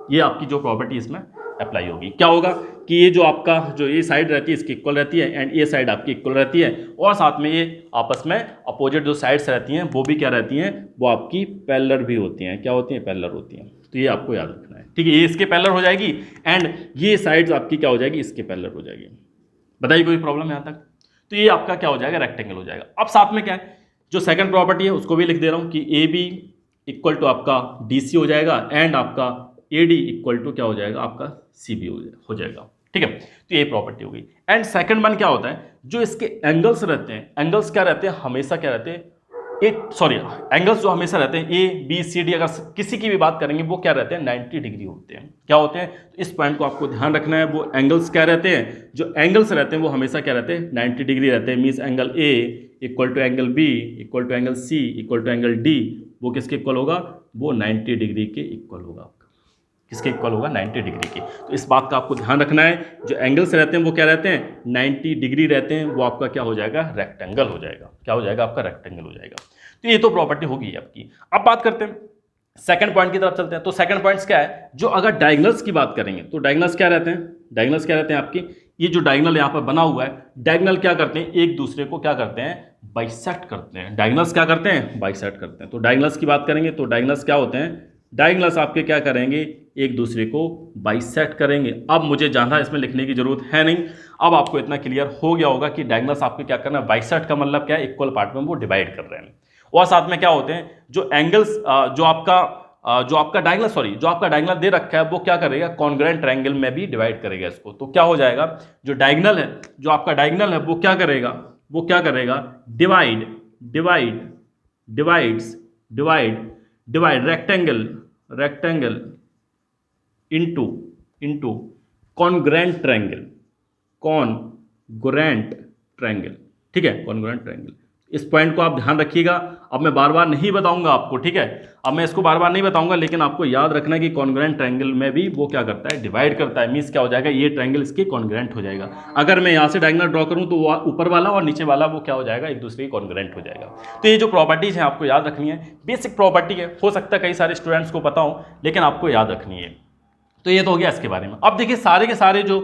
ये आपकी जो प्रॉपर्टी इसमें अप्लाई होगी। क्या होगा कि ये जो आपका जो ये साइड रहती है इसकी इक्वल रहती है एंड ये साइड आपकी इक्वल रहती है, और साथ में ये आपस में अपोजिट जो साइड्स रहती हैं वो भी क्या रहती हैं, वो आपकी पैरेलल भी होती हैं। क्या होती हैं, पैरेलल होती हैं। तो ये आपको याद रखना है। ठीक है, ये इसके पैरेलल हो जाएगी एंड ये साइड्स आपकी क्या हो जाएगी, इसके पैरेलल हो जाएगी। बताइए कोई प्रॉब्लम यहाँ तक। तो ये आपका क्या हो जाएगा, रेक्टेंगल हो जाएगा। अब साथ में क्या है, जो सेकंड प्रॉपर्टी है उसको भी लिख दे रहा हूँ कि ए बी इक्वल टू आपका डी सी हो जाएगा एंड आपका ए डी इक्वल टू क्या हो जाएगा, आपका सी बी हो जाएगा। ठीक है, तो ये प्रॉपर्टी हो गई। एंड सेकंड वन क्या होता है, जो इसके एंगल्स रहते हैं, एंगल्स क्या रहते हैं, हमेशा क्या रहते हैं, एंगल्स जो हमेशा रहते हैं ए बी सी डी, अगर किसी की भी बात करेंगे वो क्या रहते हैं, 90 डिग्री होते हैं। क्या होते हैं, तो इस पॉइंट को आपको ध्यान रखना है। वो एंगल्स क्या रहते हैं, जो एंगल्स रहते हैं वो हमेशा क्या रहते हैं, 90 डिग्री रहते हैं। Means angle A equal to angle B equal to angle C equal to angle D, वो किसके इक्वल होगा, वो 90 डिग्री के इक्वल होगा। किसके इक्वल होगा, 90 डिग्री के। तो इस बात का आपको ध्यान रखना है, जो एंगल्स रहते हैं वो क्या रहते हैं, 90 डिग्री रहते हैं। वो आपका क्या हो जाएगा, रेक्टेंगल हो जाएगा। क्या हो जाएगा, आपका रेक्टेंगल हो जाएगा। तो ये तो प्रॉपर्टी होगी आपकी। अब बात करते हैं सेकंड पॉइंट की तरफ चलते हैं। तो सेकंड पॉइंट्स क्या है, जो अगर डायगोनल्स की बात करेंगे तो डायगोनल्स क्या रहते हैं, डायगोनल्स क्या रहते हैं आपकी, ये जो डायगोनल यहाँ पर बना हुआ है, डायगोनल क्या करते हैं, एक दूसरे को क्या करते हैं, बाइसेक्ट करते हैं। डायगोनल्स क्या करते हैं, बाइसेक्ट करते हैं। तो डायगोनल्स की बात करेंगे तो डायगोनल्स क्या होते हैं, डायगोनल्स आपके क्या करेंगे, एक दूसरे को बाइसेक्ट करेंगे। अब मुझे ज़्यादा इसमें लिखने की जरूरत है नहीं, अब आपको इतना क्लियर हो गया होगा कि डायगोनल्स आपके क्या करना है, बाइसेक्ट का मतलब क्या है, इक्वल पार्ट में वो डिवाइड कर रहे हैं। और साथ में क्या होते हैं, जो एंगल्स जो आपका डायगोनल दे रखा है वो क्या करेगा, कॉन्ग्रुएंट ट्रायंगल में भी डिवाइड करेगा इसको। तो क्या हो जाएगा, जो डायगोनल है, जो आपका डायगोनल है वो क्या करेगा, divide rectangle into congruent triangle. ठीक है, कॉन्ग्रुएंट ट्रायंगल। इस पॉइंट को आप ध्यान रखिएगा। अब मैं बार बार नहीं बताऊंगा आपको, ठीक है, अब मैं इसको बार बार नहीं बताऊंगा, लेकिन आपको याद रखना है कि कॉन्ग्रुएंट ट्रायंगल में भी वो क्या करता है, डिवाइड करता है। मींस क्या हो जाएगा, ये ट्रायंगल इसके कॉन्ग्रुएंट हो जाएगा। अगर मैं यहाँ से डायगोनल ड्रॉ करूँ तो वो ऊपर वाला और नीचे वाला वो क्या हो जाएगा, एक दूसरे के कॉन्ग्रुएंट हो जाएगा। तो ये जो प्रॉपर्टीज हैं आपको याद रखनी है, बेसिक प्रॉपर्टी है, हो सकता है कई सारे स्टूडेंट्स को पता हो, लेकिन आपको याद रखनी है। तो ये तो हो गया इसके बारे में। अब देखिए सारे के सारे जो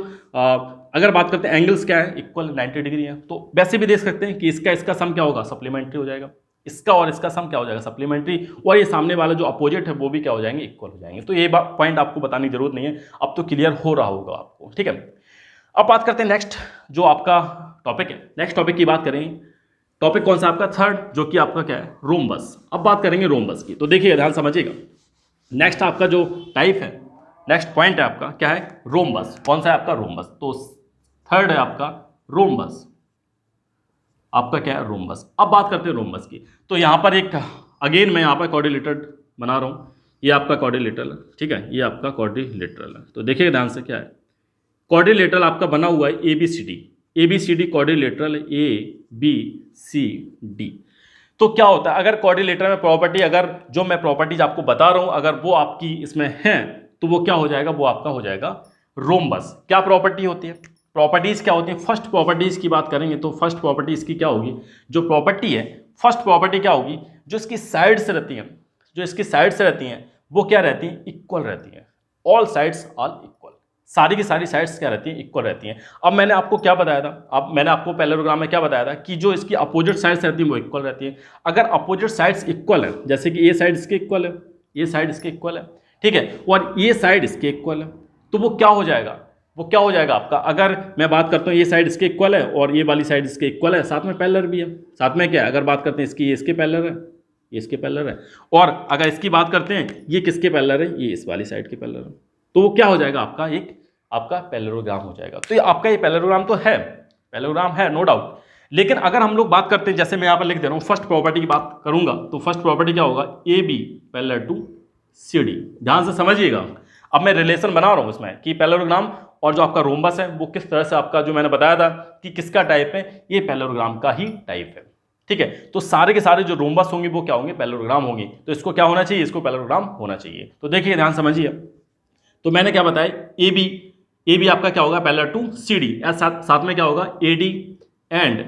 अगर बात करते हैं एंगल्स क्या है, इक्वल 90 डिग्री है, तो वैसे भी देख सकते हैं कि इसका सम क्या होगा, सप्लीमेंट्री हो जाएगा। इसका और इसका सम क्या हो जाएगा, सप्लीमेंट्री, और ये सामने वाला जो अपोजिट है वो भी क्या हो जाएंगे, इक्वल हो जाएंगे। तो ये पॉइंट आपको बताने की जरूरत नहीं है, अब तो क्लियर हो रहा होगा आपको। ठीक है, अब बात करते हैं नेक्स्ट जो आपका टॉपिक है। नेक्स्ट टॉपिक की बात करेंगे, टॉपिक कौन सा आपका, थर्ड, जो कि आपका क्या है, रोम्बस। अब बात करेंगे रोम्बस की। तो देखिए ध्यान समझिएगा, नेक्स्ट आपका जो टाइप है, नेक्स्ट पॉइंट है आपका क्या है, रोम्बस। कौन सा है आपका, रोम्बस। तो थर्ड है आपका रोम्बस, आपका क्या है, रोम्बस। अब बात करते हैं रोम्बस की। तो यहाँ पर एक अगेन मैं यहाँ पर क्वाड्रिलेटरल बना रहा हूँ, ये आपका क्वाड्रिलेटरल है। ठीक है, ये आपका क्वाड्रिलेटरल है। तो देखिए ध्यान से, क्या है, क्वाड्रिलेटरल आपका बना हुआ है ABCD क्वाड्रिलेटरल ABCD। तो क्या होता है, अगर क्वाड्रिलेटरल में प्रॉपर्टी, अगर जो मैं प्रॉपर्टीज आपको बता रहा हूँ अगर वो आपकी इसमें है तो वो क्या हो जाएगा, वो आपका हो जाएगा रोम्बस। क्या प्रॉपर्टी होती है, प्रॉपर्टीज क्या होती है, फर्स्ट प्रॉपर्टीज की बात करेंगे तो फर्स्ट प्रॉपर्टी इसकी क्या होगी, जो प्रॉपर्टी है, फर्स्ट प्रॉपर्टी क्या होगी, जो इसकी साइड्स रहती हैं, वो क्या रहती हैं, इक्वल रहती हैं। ऑल साइड्स आर इक्वल, सारी की सारी साइड्स क्या रहती हैं, इक्वल रहती हैं। अब मैंने आपको क्या बताया था, अब मैंने आपको पैरेललोग्राम में क्या बताया था कि जो इसकी अपोजिट साइड्स रहती हैं वो इक्वल रहती हैं। अगर अपोजिट साइड्स इक्वल है, जैसे कि ये साइड इसके इक्वल है, ये साइड इसके इक्वल है, ठीक है, और ये साइड इसके इक्वल है, तो वो क्या हो जाएगा, वो क्या हो जाएगा आपका, अगर मैं बात करता हूँ ये साइड इसके इक्वल है और ये वाली साइड इसके इक्वल है, साथ में पैरेलल भी है, साथ में क्या है, अगर बात करते हैं इसकी, ये इसके पैरेलल है, ये इसके पैरेलल है, और अगर इसकी बात करते हैं ये किसके पैरेलल है, ये इस वाली साइड के पैरेलल है, तो वो क्या हो जाएगा आपका, एक आपका पैरेललोग्राम हो जाएगा। तो ये आपका ये पैरेललोग्राम तो है, पैरेललोग्राम है, नो डाउट। लेकिन अगर हम लोग बात करते हैं, जैसे मैं यहाँ पर लिख दे रहा हूँ, फर्स्ट प्रॉपर्टी की बात करूंगा तो फर्स्ट प्रॉपर्टी क्या होगा, AB पैरेलल टू CD। ध्यान से समझिएगा, अब मैं रिलेशन बना रहा हूँ इसमें कि पैरेललोग्राम और जो आपका रोम्बस है वो किस तरह से आपका, जो मैंने बताया था कि किसका टाइप है, ये पैरेललोग्राम का ही टाइप है। ठीक है, तो सारे के सारे जो रोम्बस होंगे वो क्या होंगे, पैरेललोग्राम होंगे। तो इसको क्या होना चाहिए, इसको पैरेललोग्राम होना चाहिए। तो देखिए ध्यान समझिए, तो मैंने क्या बताया, ए बी आपका क्या होगा, पैरेलल टू सी डी, साथ में क्या होगा ए डी एंड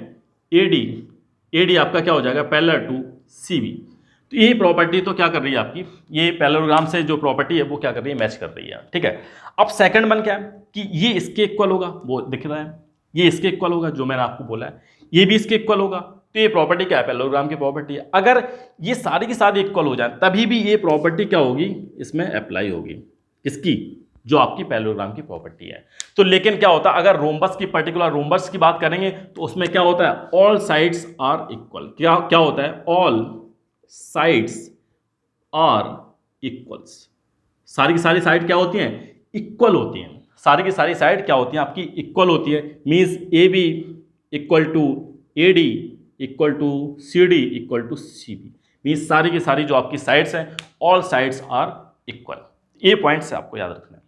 ए डी आपका क्या हो जाएगा, पैरेलल टू सी बी। तो ये प्रॉपर्टी तो क्या कर रही है आपकी, ये पैरेललोग्राम से जो प्रॉपर्टी है वो क्या कर रही है, मैच कर रही है। ठीक है, अब सेकंड वन क्या है कि ये इसके इक्वल होगा, वो दिख रहा है, ये इसके इक्वल होगा जो मैंने आपको बोला है, ये भी इसके इक्वल होगा। तो ये प्रॉपर्टी क्या है, पैरेललोग्राम की प्रॉपर्टी है। अगर ये सारी की सारी इक्वल हो जाए तभी भी ये प्रॉपर्टी क्या होगी, इसमें अप्लाई होगी, इसकी जो आपकी पैरेललोग्राम की प्रॉपर्टी है। तो लेकिन क्या होता है, अगर रोम्बस की, पर्टिकुलर रोम्बस की बात करेंगे तो उसमें क्या होता है, ऑल साइड्स आर इक्वल। क्या क्या होता है, ऑल साइड्स आर इक्वल्स। सारी की सारी साइड क्या होती हैं, इक्वल होती हैं। सारी की सारी साइड क्या होती हैं आपकी, इक्वल होती है। Means A B equal to A D equal to C D equal to C B. Means सारी की सारी जो आपकी साइड्स हैं, ऑल साइड्स आर इक्वल। ये पॉइंट से आपको याद रखना है।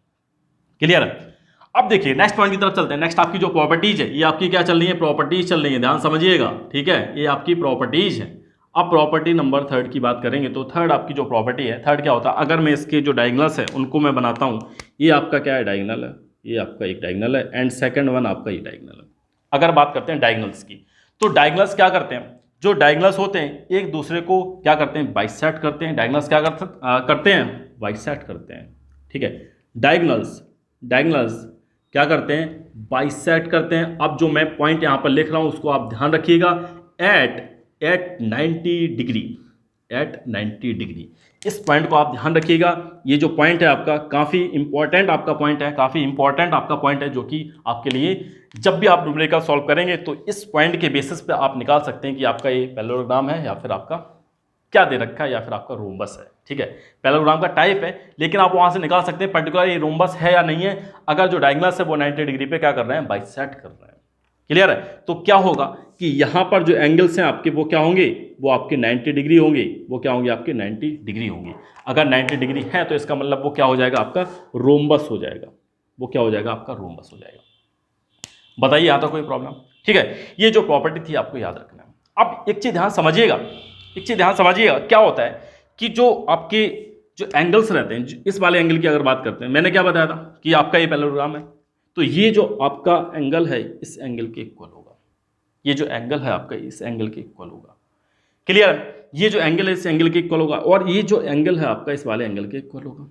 क्लियर है। अब देखिए नेक्स्ट पॉइंट की तरफ चलते हैं। नेक्स्ट आपकी जो प्रॉपर्टीज है, ये आपकी क्या चल रही है, प्रॉपर्टीज चल रही है, ध्यान समझिएगा। ठीक है, ये आपकी प्रॉपर्टीज है। अब प्रॉपर्टी नंबर थर्ड की बात करेंगे तो थर्ड आपकी जो प्रॉपर्टी है, थर्ड क्या होता है, अगर मैं इसके जो डायगोनल्स है उनको मैं बनाता हूँ, ये आपका क्या है, डायगोनल है, ये आपका एक डायगोनल है एंड सेकंड वन आपका ये डायगोनल है। अगर बात करते हैं डायगोनल्स की, तो डायगोनल्स क्या करते हैं, जो डायगोनल्स होते हैं एक दूसरे को क्या करते हैं, बाइसेक्ट करते हैं। डायगोनल्स क्या करते हैं, बाइसेक्ट करते हैं। ठीक है, डायगोनल्स क्या करते हैं, बाइसेक्ट करते हैं। अब जो मैं पॉइंट यहाँ पर लिख रहा हूँ उसको आप ध्यान रखिएगा, एट 90 डिग्री, एट 90 डिग्री। इस पॉइंट को आप ध्यान रखिएगा। ये जो पॉइंट है आपका काफ़ी इंपॉर्टेंट आपका पॉइंट है, काफ़ी इंपॉर्टेंट आपका पॉइंट है, जो कि आपके लिए जब भी आप न्यूमेरिकल सॉल्व करेंगे तो इस पॉइंट के बेसिस पे आप निकाल सकते हैं कि आपका ये पैरेललोग्राम है या फिर आपका क्या दे रखा है या फिर आपका रोम्बस है। ठीक है, पैरेललोग्राम का टाइप है, लेकिन आप वहाँ से निकाल सकते हैं पर्टिकुलर ये रोम्बस है या नहीं है, अगर जो डायगोनल्स है वो 90 डिग्री पे क्या कर रहे हैं, बाइसेक्ट कर रहे हैं। क्लियर है। तो क्या होगा कि यहाँ पर जो एंगल्स हैं आपके वो क्या होंगे, वो आपके 90 डिग्री होंगे, वो क्या होंगे आपके 90 डिग्री होंगे। अगर 90 डिग्री है तो इसका मतलब वो क्या हो जाएगा, आपका रोम्बस हो जाएगा, वो क्या हो जाएगा, आपका रोम्बस हो जाएगा। बताइए यहाँ तक कोई प्रॉब्लम। ठीक है, ये जो प्रॉपर्टी थी आपको याद रखना है। अब एक चीज़ ध्यान समझिएगा, एक चीज़ ध्यान समझिएगा, क्या होता है कि जो आपके जो एंगल्स रहते हैं, इस वाले एंगल की अगर बात करते हैं, मैंने क्या बताया था कि आपका ये पैरेललोग्राम है, तो ये जो आपका एंगल है इस एंगल के इक्वल होगा, ये जो एंगल है आपका इस एंगल के इक्वल होगा। क्लियर, ये जो एंगल है इस एंगल के इक्वल होगा, और ये जो एंगल है आपका इस वाले एंगल के इक्वल होगा।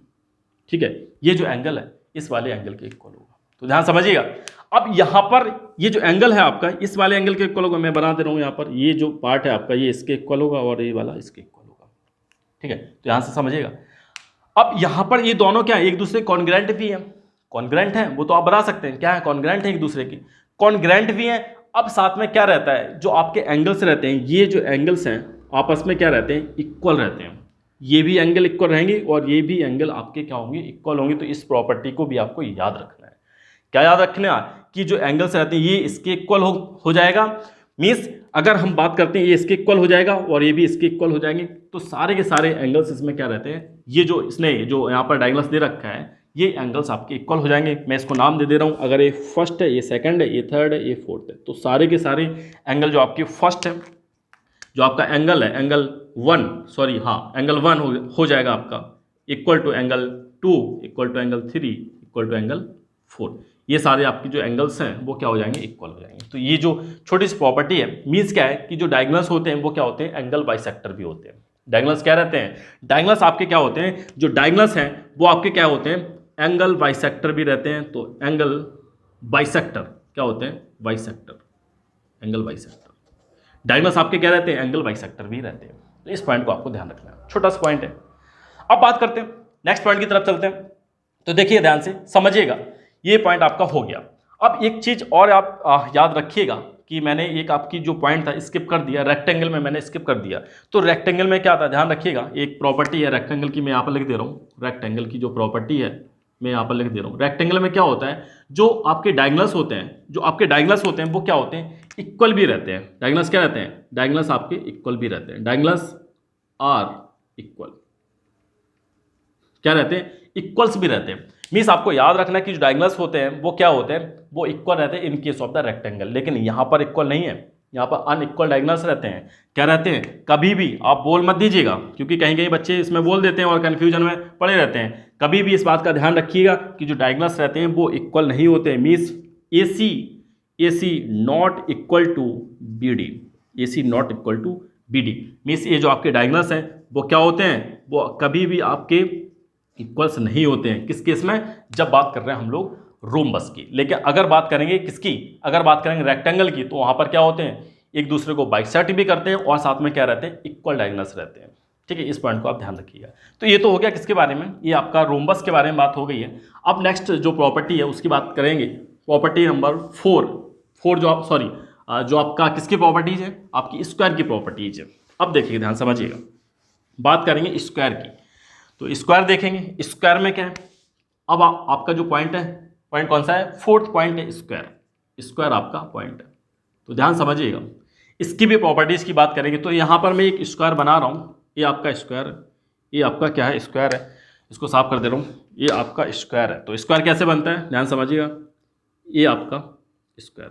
ठीक है, ये जो एंगल है इस वाले एंगल के इक्वल होगा। तो ध्यान समझिएगा। अब यहाँ पर ये जो एंगल है आपका इस वाले एंगल के इक्वल होगा, मैं बना दे रहा हूँ यहाँ पर, ये जो पार्ट है आपका ये इसके इक्वल होगा और ये वाला इसके इक्वल होगा। ठीक है, तो यहाँ से समझिएगा। अब यहाँ पर ये दोनों क्या है, एक दूसरे कॉन्ग्रेंट भी है, कॉन्ग्रेंट है, वो तो आप बता सकते हैं क्या है, कॉन्ग्रेंट है एक दूसरे की, कॉन्ग्रेंट भी है। अब साथ में क्या रहता है, जो आपके एंगल्स रहते हैं, ये जो एंगल्स हैं आपस में क्या रहते हैं, इक्वल रहते हैं। ये भी एंगल इक्वल रहेंगे और ये भी एंगल आपके क्या होंगे, इक्वल होंगे। तो इस प्रॉपर्टी को भी आपको याद रखना है। क्या याद रखना कि जो एंगल्स रहते हैं ये इसके इक्वल हो जाएगा। मीन्स अगर हम बात करते हैं ये इसके इक्वल हो जाएगा और ये भी इसके इक्वल हो जाएंगे, तो सारे के सारे एंगल्स इसमें क्या रहते हैं, ये जो इसने जो यहाँ पर डायगोनल्स दे रखा है ये एंगल्स आपके इक्वल हो जाएंगे। मैं इसको नाम दे रहा हूँ, अगर ये फर्स्ट है, ये सेकंड है, ये थर्ड है, ये फोर्थ है, तो सारे के सारे एंगल जो आपके फर्स्ट है, जो आपका एंगल है एंगल वन, सॉरी हाँ एंगल वन हो जाएगा आपका equal to angle two, equal to angle three, equal to angle four. ये सारे आपके जो एंगल्स हैं वो क्या हो जाएंगे, इक्वल हो जाएंगे। तो ये जो छोटी सी प्रॉपर्टी है, मीन्स क्या है कि जो डायगोनल्स होते हैं वो क्या होते हैं, एंगल बाइसेक्टर भी होते हैं। डायगोनल्स क्या रहते हैं, डायगोनल्स आपके क्या होते हैं, जो डायगोनल्स हैं वो आपके क्या होते हैं, एंगल बाइसेक्टर भी रहते हैं। तो एंगल बाइसेक्टर क्या होते हैं, बाइसेक्टर, एंगल बाइसेक्टर। डायगोनल्स आपके क्या रहते हैं, एंगल बाइसेक्टर भी रहते हैं। तो इस पॉइंट को आपको ध्यान रखना है, छोटा सा पॉइंट है। अब बात करते हैं नेक्स्ट पॉइंट की तरफ चलते हैं। तो देखिए ध्यान से समझिएगा, ये पॉइंट आपका हो गया। अब एक चीज और आप याद रखिएगा कि मैंने एक आपकी जो पॉइंट था स्किप कर दिया, रेक्टेंगल में मैंने स्किप कर दिया। तो रेक्टेंगल में क्या था, ध्यान रखिएगा, एक प्रॉपर्टी है रेक्टेंगल की, मैं यहाँ पर लिख दे रहा हूँ। रेक्टेंगल की जो प्रॉपर्टी है मैं यहाँ पर लिख दे रहा हूँ। रेक्टेंगल में क्या होता है, जो आपके डायगोनल्स होते हैं, जो आपके डायगोनल्स होते हैं वो क्या होते हैं, इक्वल भी रहते हैं। डायगोनल्स क्या रहते हैं, डायगोनल्स आपके इक्वल भी रहते हैं। Diagonals are equal. क्या रहते हैं, इक्वल्स भी रहते हैं। मीन्स आपको याद रखना है कि जो डायगोनल्स होते हैं वो क्या होते हैं, वो इक्वल रहते हैं in case of the rectangle. लेकिन यहाँ पर इक्वल नहीं है, यहाँ पर अनइक्वल डायगोनल्स रहते हैं। क्या रहते हैं, कभी भी आप बोल मत दीजिएगा, क्योंकि कहीं कहीं बच्चे इसमें बोल देते हैं और कन्फ्यूजन में पड़े रहते हैं। कभी भी इस बात का ध्यान रखिएगा कि जो डायगोनल्स रहते हैं वो इक्वल नहीं होते हैं। Means AC not equal to BD, AC not equal to BD। Means ये जो आपके डायगोनल्स हैं वो क्या होते हैं, वो कभी भी आपके इक्वल्स नहीं होते हैं। किस केस में, जब बात कर रहे हैं हम लोग रोम्बस की। लेकिन अगर बात करेंगे किसकी, अगर बात करेंगे रेक्टेंगल की, तो वहाँ पर क्या होते हैं, एक दूसरे को बाइसेक्ट भी करते हैं और साथ में क्या रहते हैं, इक्वल डायगोनल्स रहते हैं। ठीक है, इस पॉइंट को आप ध्यान रखिएगा। तो ये तो हो गया किसके बारे में, ये आपका रोम्बस के बारे में बात हो गई है। अब नेक्स्ट जो प्रॉपर्टी है उसकी बात करेंगे, प्रॉपर्टी नंबर 4 जो आप जो आपका किसकी प्रॉपर्टीज है, आपकी स्क्वायर की प्रॉपर्टीज है। अब देखिए ध्यान समझिएगा, बात करेंगे स्क्वायर की। तो स्क्वायर देखेंगे, स्क्वायर में क्या है, अब आपका जो पॉइंट है, पॉइंट कौन सा है, 4th पॉइंट है स्क्वायर, स्क्वायर आपका पॉइंट है। तो ध्यान समझिएगा, इसकी भी प्रॉपर्टीज़ की बात करेंगे। तो यहाँ पर मैं एक स्क्वायर बना रहा हूँ, ये आपका स्क्वायर, ये आपका क्या है, स्क्वायर है। इसको साफ कर दे रहा हूँ, ये आपका स्क्वायर है। तो स्क्वायर कैसे बनता है, ध्यान समझिएगा, ये आपका स्क्वायर,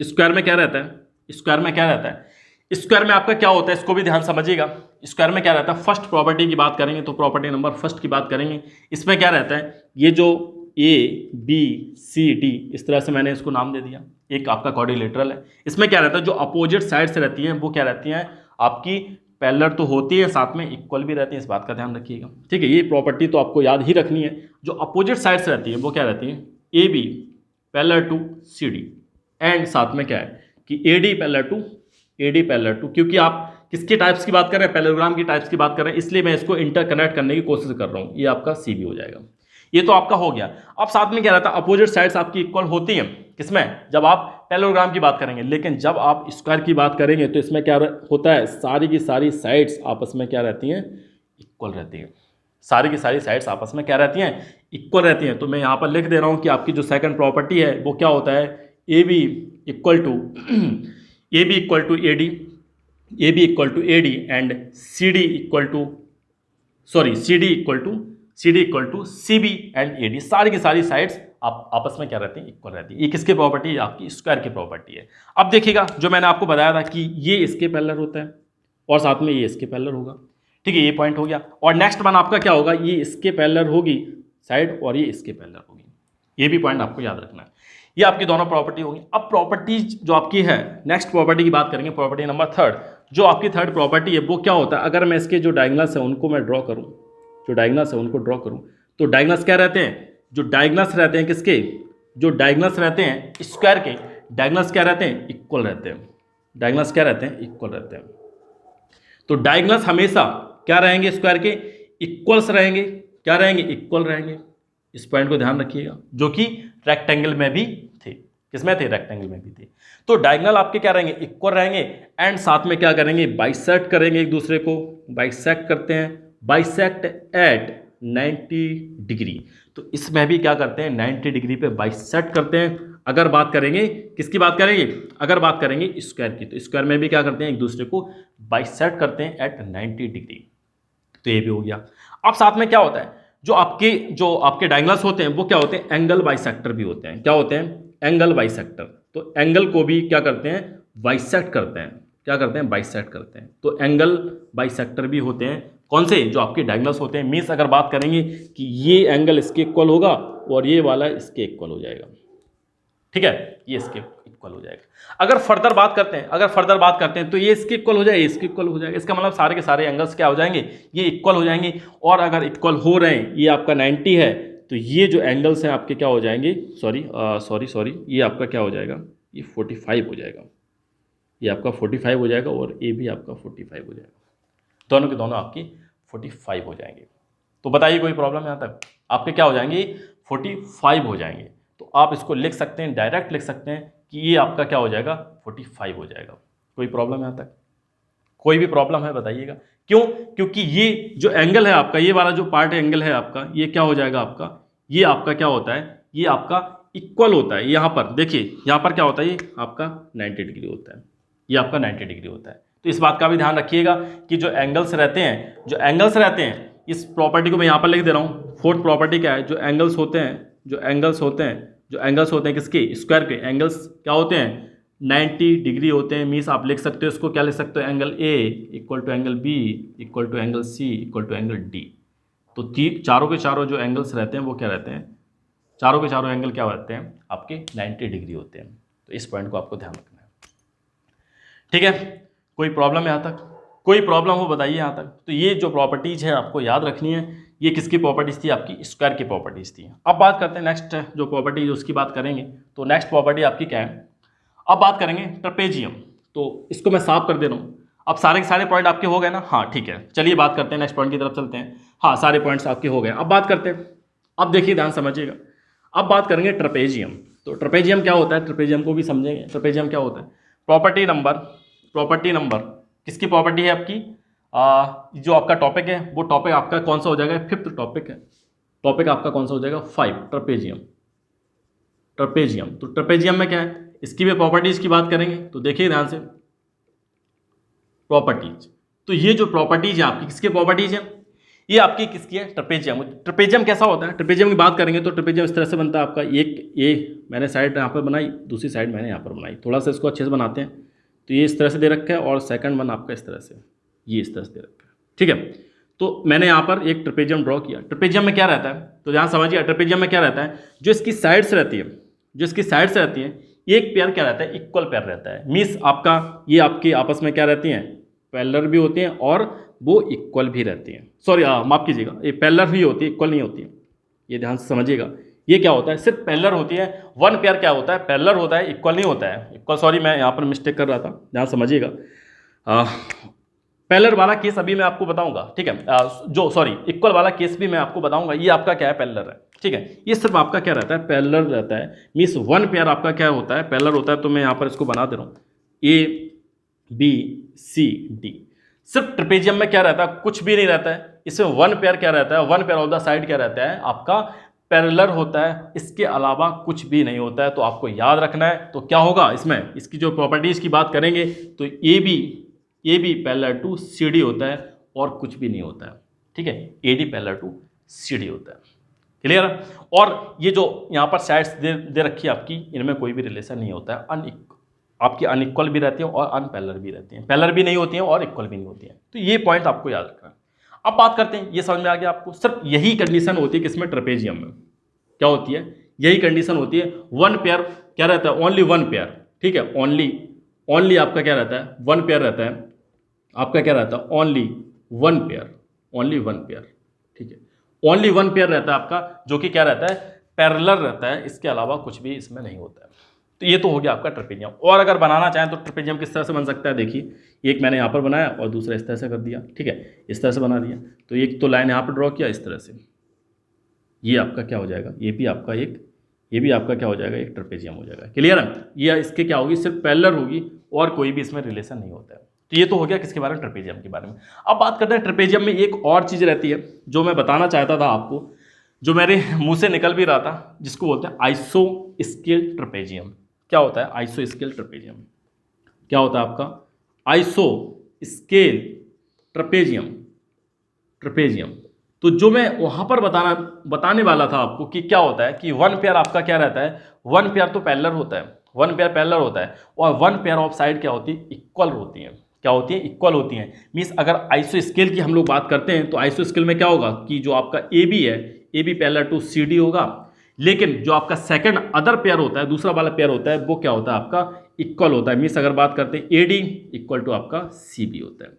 स्क्वायर में क्या रहता है, स्क्वायर में क्या रहता है, स्क्वायर में आपका क्या होता है, इसको भी ध्यान समझिएगा। स्क्वायर में क्या रहता है, फर्स्ट प्रॉपर्टी की बात करेंगे तो प्रॉपर्टी नंबर फर्स्ट की बात करेंगे। इसमें क्या रहता है, ये जो ABCD इस तरह से मैंने इसको नाम दे दिया, एक आपका क्वाड्रिलेटरल है। इसमें क्या रहता है, जो अपोजिट साइड से रहती है वो क्या रहती हैं, आपकी पैरेलल तो होती है, साथ में इक्वल भी रहती है। इस बात का ध्यान रखिएगा। ठीक है, ये प्रॉपर्टी तो आपको याद ही रखनी है। जो अपोजिट साइड से रहती है वो क्या रहती है, AB parallel to CD, and साथ में क्या है कि AD पैरेलल टू, क्योंकि आप किसके टाइप्स की बात कर रहे हैं, पैरेललोग्राम की टाइप्स की बात कर रहे हैं, इसलिए मैं इसको इंटरकनेक्ट करने की कोशिश कर रहा हूँ। ये आपका CB हो जाएगा। ये तो आपका हो गया। अब साथ में क्या रहता है, अपोजिट साइड्स आपकी इक्वल होती हैं, किसमें, जब आप पैरेललोग्राम की बात करेंगे। लेकिन जब आप स्क्वायर की बात करेंगे तो इसमें क्या होता है, सारी की सारी साइड्स आपस में क्या रहती हैं, इक्वल रहती हैं। सारी की सारी साइड्स आपस में क्या रहती हैं, इक्वल रहती हैं। तो मैं यहाँ पर लिख दे रहा हूँ कि आपकी जो सेकंड प्रॉपर्टी है वो क्या होता है, AB equal to AD and CD equal to CB and AD। सारी की सारी साइड्स आप आपस में क्या रहती हैं, इक्वल रहती है। ये किसकी प्रॉपर्टी है, आपकी स्क्वायर की प्रॉपर्टी है। अब देखिएगा, जो मैंने आपको बताया था कि ये इसके पैरेलल होता है और साथ में ये इसके पैरेलल होगा। ठीक है, ये पॉइंट हो गया। और नेक्स्ट वन आपका क्या होगा, ये इसके पैरेलल होगी साइड और ये इसके पैरेलल होगी। ये भी पॉइंट आपको याद रखना है। ये आपकी दोनों प्रॉपर्टी होगी। अब प्रॉपर्टीज जो आपकी है, नेक्स्ट प्रॉपर्टी की बात करेंगे, प्रॉपर्टी नंबर 3। जो आपकी थर्ड प्रॉपर्टी है वो क्या होता है, अगर मैं इसके जो डायगोनल्स है उनको मैं ड्रॉ करूँ, तो डायगोनल्स क्या रहते हैं, जो डायगोनल्स रहते हैं किसके, जो डायगोनल्स रहते हैं स्क्वायर के, डायगोनल्स क्या रहते हैं, इक्वल रहते हैं। डायगोनल्स क्या रहते हैं, इक्वल रहते हैं। तो डायगोनल्स हमेशा क्या रहेंगे, स्क्वायर के इक्वल्स रहेंगे। क्या रहेंगे, इक्वल रहेंगे। इस पॉइंट को ध्यान रखिएगा, जो कि रेक्टेंगल में भी थे। किसमें थे, रेक्टेंगल में भी थे। तो डायगोनल आपके क्या रहेंगे, इक्वल रहेंगे, एंड साथ में क्या करेंगे, बाइसेक्ट करेंगे, एक दूसरे को बाइसेक्ट करते हैं, बाइसेक्ट एट 90 डिग्री। तो इसमें भी क्या करते हैं, 90 डिग्री पे बाइसेक्ट करते हैं। अगर बात करेंगे किसकी बात करेंगे, अगर बात करेंगे स्क्वायर की, तो स्क्वायर में भी क्या करते हैं, एक दूसरे को बाइसेक्ट करते हैं एट 90 डिग्री। तो ये भी हो गया। अब साथ में क्या होता है, जो आपके डायगोनल्स होते हैं वो क्या होते हैं, एंगल बाइसेक्टर भी होते हैं। क्या होते हैं, एंगल बाइसेक्टर। तो एंगल को भी क्या करते हैं, बाइसेक्ट करते हैं। क्या करते हैं, बाइसेक्ट करते हैं। तो एंगल बाइसेक्टर भी होते हैं। कौन से, जो आपके डायगोनल्स होते हैं। मीन्स अगर बात करेंगे कि ये एंगल इसके इक्वल होगा और ये वाला इसके इक्वल हो जाएगा। ठीक है, ये इसके इक्वल हो जाएगा। अगर फर्दर बात करते हैं तो ये इसके इक्वल हो जाएगा, इसके इक्वल हो जाएगा। इसका मतलब सारे के सारे एंगल्स क्या हो जाएंगे, ये इक्वल हो जाएंगे। और अगर इक्वल हो रहे हैं, ये आपका 90 है, तो ये जो एंगल्स हैं आपके क्या हो जाएंगे, सॉरी, ये आपका क्या हो जाएगा, ये 45 हो जाएगा। ये आपका 45 हो जाएगा और ये भी आपका 45 हो जाएगा। दोनों के दोनों आपकी 45 हो जाएंगे। तो बताइए कोई प्रॉब्लम यहाँ तक, आपके क्या हो जाएंगे, 45 हो जाएंगे। तो आप इसको लिख सकते हैं, डायरेक्ट लिख सकते हैं कि ये आपका क्या हो जाएगा, 45 हो जाएगा। कोई प्रॉब्लम यहाँ तक, कोई भी प्रॉब्लम है बताइएगा। क्यों, क्योंकि ये जो एंगल है आपका, ये वाला जो पार्ट एंगल है आपका, ये क्या हो जाएगा आपका, ये आपका क्या होता है, ये आपका इक्वल होता है। यहाँ पर देखिए, यहाँ पर क्या होता है, ये आपका 90 डिग्री होता है, ये आपका 90 डिग्री होता है। तो इस बात का भी ध्यान रखिएगा कि जो एंगल्स रहते हैं इस प्रॉपर्टी को मैं यहाँ पर लिख दे रहा हूँ। फोर्थ प्रॉपर्टी क्या है, जो एंगल्स होते हैं किसके, स्क्वायर के एंगल्स क्या होते हैं 90 डिग्री होते हैं। मीन्स आप लिख सकते हो इसको, क्या लिख सकते हो, angle A equal to angle B equal to angle C equal to angle D. तो चारों के चारों जो एंगल्स रहते हैं वो क्या रहते हैं, चारों के चारों एंगल क्या रहते हैं आपके 90 डिग्री होते हैं। तो इस पॉइंट को आपको ध्यान रखना है, ठीक है। कोई प्रॉब्लम है यहाँ तक, कोई प्रॉब्लम हो बताइए यहाँ तक। तो ये जो प्रॉपर्टीज है आपको याद रखनी है, ये किसकी प्रॉपर्टीज थी, आपकी स्क्वायर की प्रॉपर्टीज थी। अब बात करते हैं नेक्स्ट जो प्रॉपर्टी उसकी बात करेंगे। तो नेक्स्ट प्रॉपर्टी आपकी क्या है, अब बात करेंगे ट्रेपेजियम। तो इसको मैं साफ कर दे रहा हूँ। अब सारे के सारे पॉइंट आपके हो गए ना, हाँ ठीक है। चलिए बात करते हैं नेक्स्ट पॉइंट की तरफ चलते हैं। हाँ सारे पॉइंट्स आपके हो गए। अब बात करते हैं, अब देखिए ध्यान समझिएगा। अब बात करेंगे ट्रेपेजियम। तो ट्रेपेजियम क्या होता है, ट्रेपेजियम को भी समझेंगे। ट्रेपेजियम क्या होता है, प्रॉपर्टी नंबर किसकी प्रॉपर्टी है आपकी, जो आपका टॉपिक है वो टॉपिक आपका कौन सा हो जाएगा, फिफ्थ टॉपिक है। टॉपिक आपका कौन सा हो जाएगा, 5 ट्रेपेजियम। तो ट्रेपेजियम में क्या है, इसकी भी प्रॉपर्टीज की बात करेंगे। तो देखिए ध्यान से, प्रॉपर्टीज। तो ये जो प्रॉपर्टीज है आपकी किसकी प्रॉपर्टीज है, ये आपकी किसकी है, ट्रेपेजियम। ट्रेपेजियम कैसा होता है, ट्रेपेजियम की बात करेंगे तो ट्रेपेजियम इस तरह से बनता है आपका। एक ये मैंने साइड यहाँ पर बनाई, दूसरी साइड मैंने यहाँ पर बनाई। थोड़ा सा इसको अच्छे से बनाते हैं। तो ये इस तरह से दे रखा है और सेकंड वन आपका इस तरह से, ये इस तरह से दे रखा है, ठीक है। तो मैंने यहाँ पर एक ट्रेपेजियम ड्रॉ किया। ट्रेपेजियम में क्या रहता है, तो यहाँ समझिए ट्रेपेजियम में क्या रहता है, जो इसकी साइड्स रहती है, एक पेयर क्या रहता है, इक्वल पेयर रहता है। मीन्स आपका ये आपके आपस में क्या रहती हैं, पैरेलल भी होती हैं और वो इक्वल भी रहती हैं। सॉरी माफ कीजिएगा, ये पैरेलल ही होती है, इक्वल नहीं होती है। ये ध्यान से समझिएगा, ये क्या होता है, सिर्फ पैरेलल होती है। वन पेयर क्या होता है, पैरेलल होता है, इक्वल नहीं होता है। इक्वल, सॉरी मैं यहाँ पर मिस्टेक कर रहा था, ध्यान समझिएगा। पैरेलल वाला केस अभी मैं आपको बताऊंगा, ठीक है। इक्वल वाला केस भी मैं आपको बताऊंगा। ये आपका क्या है, पैरेलल है, ठीक है। ये सिर्फ आपका क्या रहता है, पैरेलल रहता है। मीन्स वन पेयर आपका क्या होता है, पैरेलल होता है। तो मैं यहाँ पर इसको बना दे रहा हूँ, ABCD। सिर्फ ट्रेपेजियम में क्या रहता है, कुछ भी नहीं रहता है। इसमें वन पेयर क्या रहता है, one pair of the side क्या रहता है आपका, पैरेलल होता है। इसके अलावा कुछ भी नहीं होता है। तो आपको याद रखना है। तो क्या होगा इसमें, इसकी जो प्रॉपर्टीज की बात करेंगे तो AB पैरेलल टू CD होता है और कुछ भी नहीं होता है, ठीक है। AD पैरेलल टू CD होता है, क्लियर। और ये जो यहाँ पर साइड्स दे रखी है आपकी, इनमें कोई भी रिलेशन नहीं होता है। आपकी अनइक्वल भी रहती है और अनपैरेलल भी रहती हैं। पैरेलल भी नहीं होती हैं और इक्वल भी नहीं होती हैं। तो ये पॉइंट आपको याद रखना है। अब बात करते हैं, ये समझ में आ गया आपको। सिर्फ यही कंडीशन होती है किसमें, ट्रेपेजियम में क्या होती है, यही कंडीशन होती है। वन पेयर क्या रहता है, ओनली वन पेयर, ठीक है। ओनली आपका क्या रहता है, वन पेयर रहता है आपका, क्या रहता है, ओनली वन पेयर, ठीक है। ओनली वन पेयर रहता है आपका, जो कि क्या रहता है, पैरेलल रहता है। इसके अलावा कुछ भी इसमें नहीं होता है। तो ये तो हो गया आपका ट्रेपेजियम। और अगर बनाना चाहें तो ट्रेपेजियम किस तरह से बन सकता है, देखिए एक मैंने यहाँ पर बनाया और दूसरा इस तरह से कर दिया, ठीक है। इस तरह से बना दिया। तो एक तो लाइन यहाँ पर ड्रॉ किया इस तरह से, ये आपका क्या हो जाएगा, ये भी आपका क्या हो जाएगा, एक ट्रेपेजियम हो जाएगा, क्लियर है। ये इसके क्या होगी, सिर्फ पैरेलल होगी और कोई भी इसमें रिलेशन नहीं होता है। तो ये तो हो गया किसके बारे में, ट्रेपेजियम के बारे में। अब बात करते हैं ट्रेपेजियम में एक और चीज़ रहती है जो मैं बताना चाहता था आपको, जो मेरे मुंह से निकल भी रहा था, जिसको बोलते हैं आइसो स्केल ट्रेपेजियम। क्या होता है आइसो स्केल ट्रेपेजियम, क्या होता है आपका आइसो स्केल ट्रेपेजियम। तो जो मैं वहाँ पर बताने वाला था आपको कि क्या होता है कि वन पेयर आपका क्या रहता है, वन पेयर तो पैरेलल होता है, वन पेयर पैरेलल होता है और वन पेयर ऑफ साइड क्या होती है, इक्वल होती हैं। क्या होती है, इक्वल होती हैं। मीन्स अगर आइसो स्केल की हम लोग बात करते हैं तो आइसो स्केल में क्या होगा कि जो आपका AB है, AB पैरेलल टू CD होगा। लेकिन जो आपका सेकंड अदर पेयर होता है, दूसरा वाला पेयर होता है, वो क्या होता है आपका, इक्वल होता है। मीन्स अगर बात करते हैं AD इक्वल टू आपका CB होता है। तो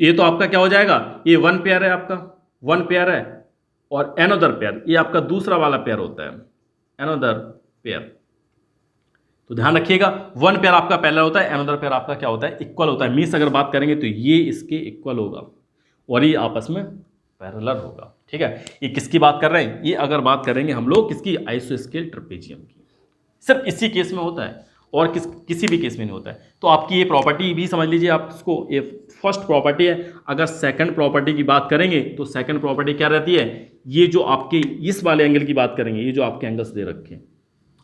ये तो आपका क्या हो जाएगा, ये वन पेयर है आपका, वन पेयर है और एनोदर पेयर, ये आपका दूसरा वाला पेयर होता है, एनोदर पेयर। तो ध्यान रखिएगा, वन पेयर आपका पैरेलल होता है, एनोदर पेयर आपका क्या होता है, इक्वल होता है। मीन्स अगर बात करेंगे तो ये इसके इक्वल होगा और ये आपस में पैरेलल होगा, ठीक है। ये किसकी बात कर रहे हैं, ये अगर बात करेंगे हम लोग किसकी, आइसोस्केल ट्रेपेजियम की। सिर्फ इसी केस में होता है और किसी भी केस में नहीं होता है। तो आपकी ये प्रॉपर्टी भी समझ लीजिए आप इसको, ये फर्स्ट प्रॉपर्टी है। अगर सेकंड प्रॉपर्टी की बात करेंगे तो सेकंड प्रॉपर्टी क्या रहती है, ये जो आपके इस वाले एंगल की बात करेंगे, ये जो आपके एंगल्स दे रखे हैं,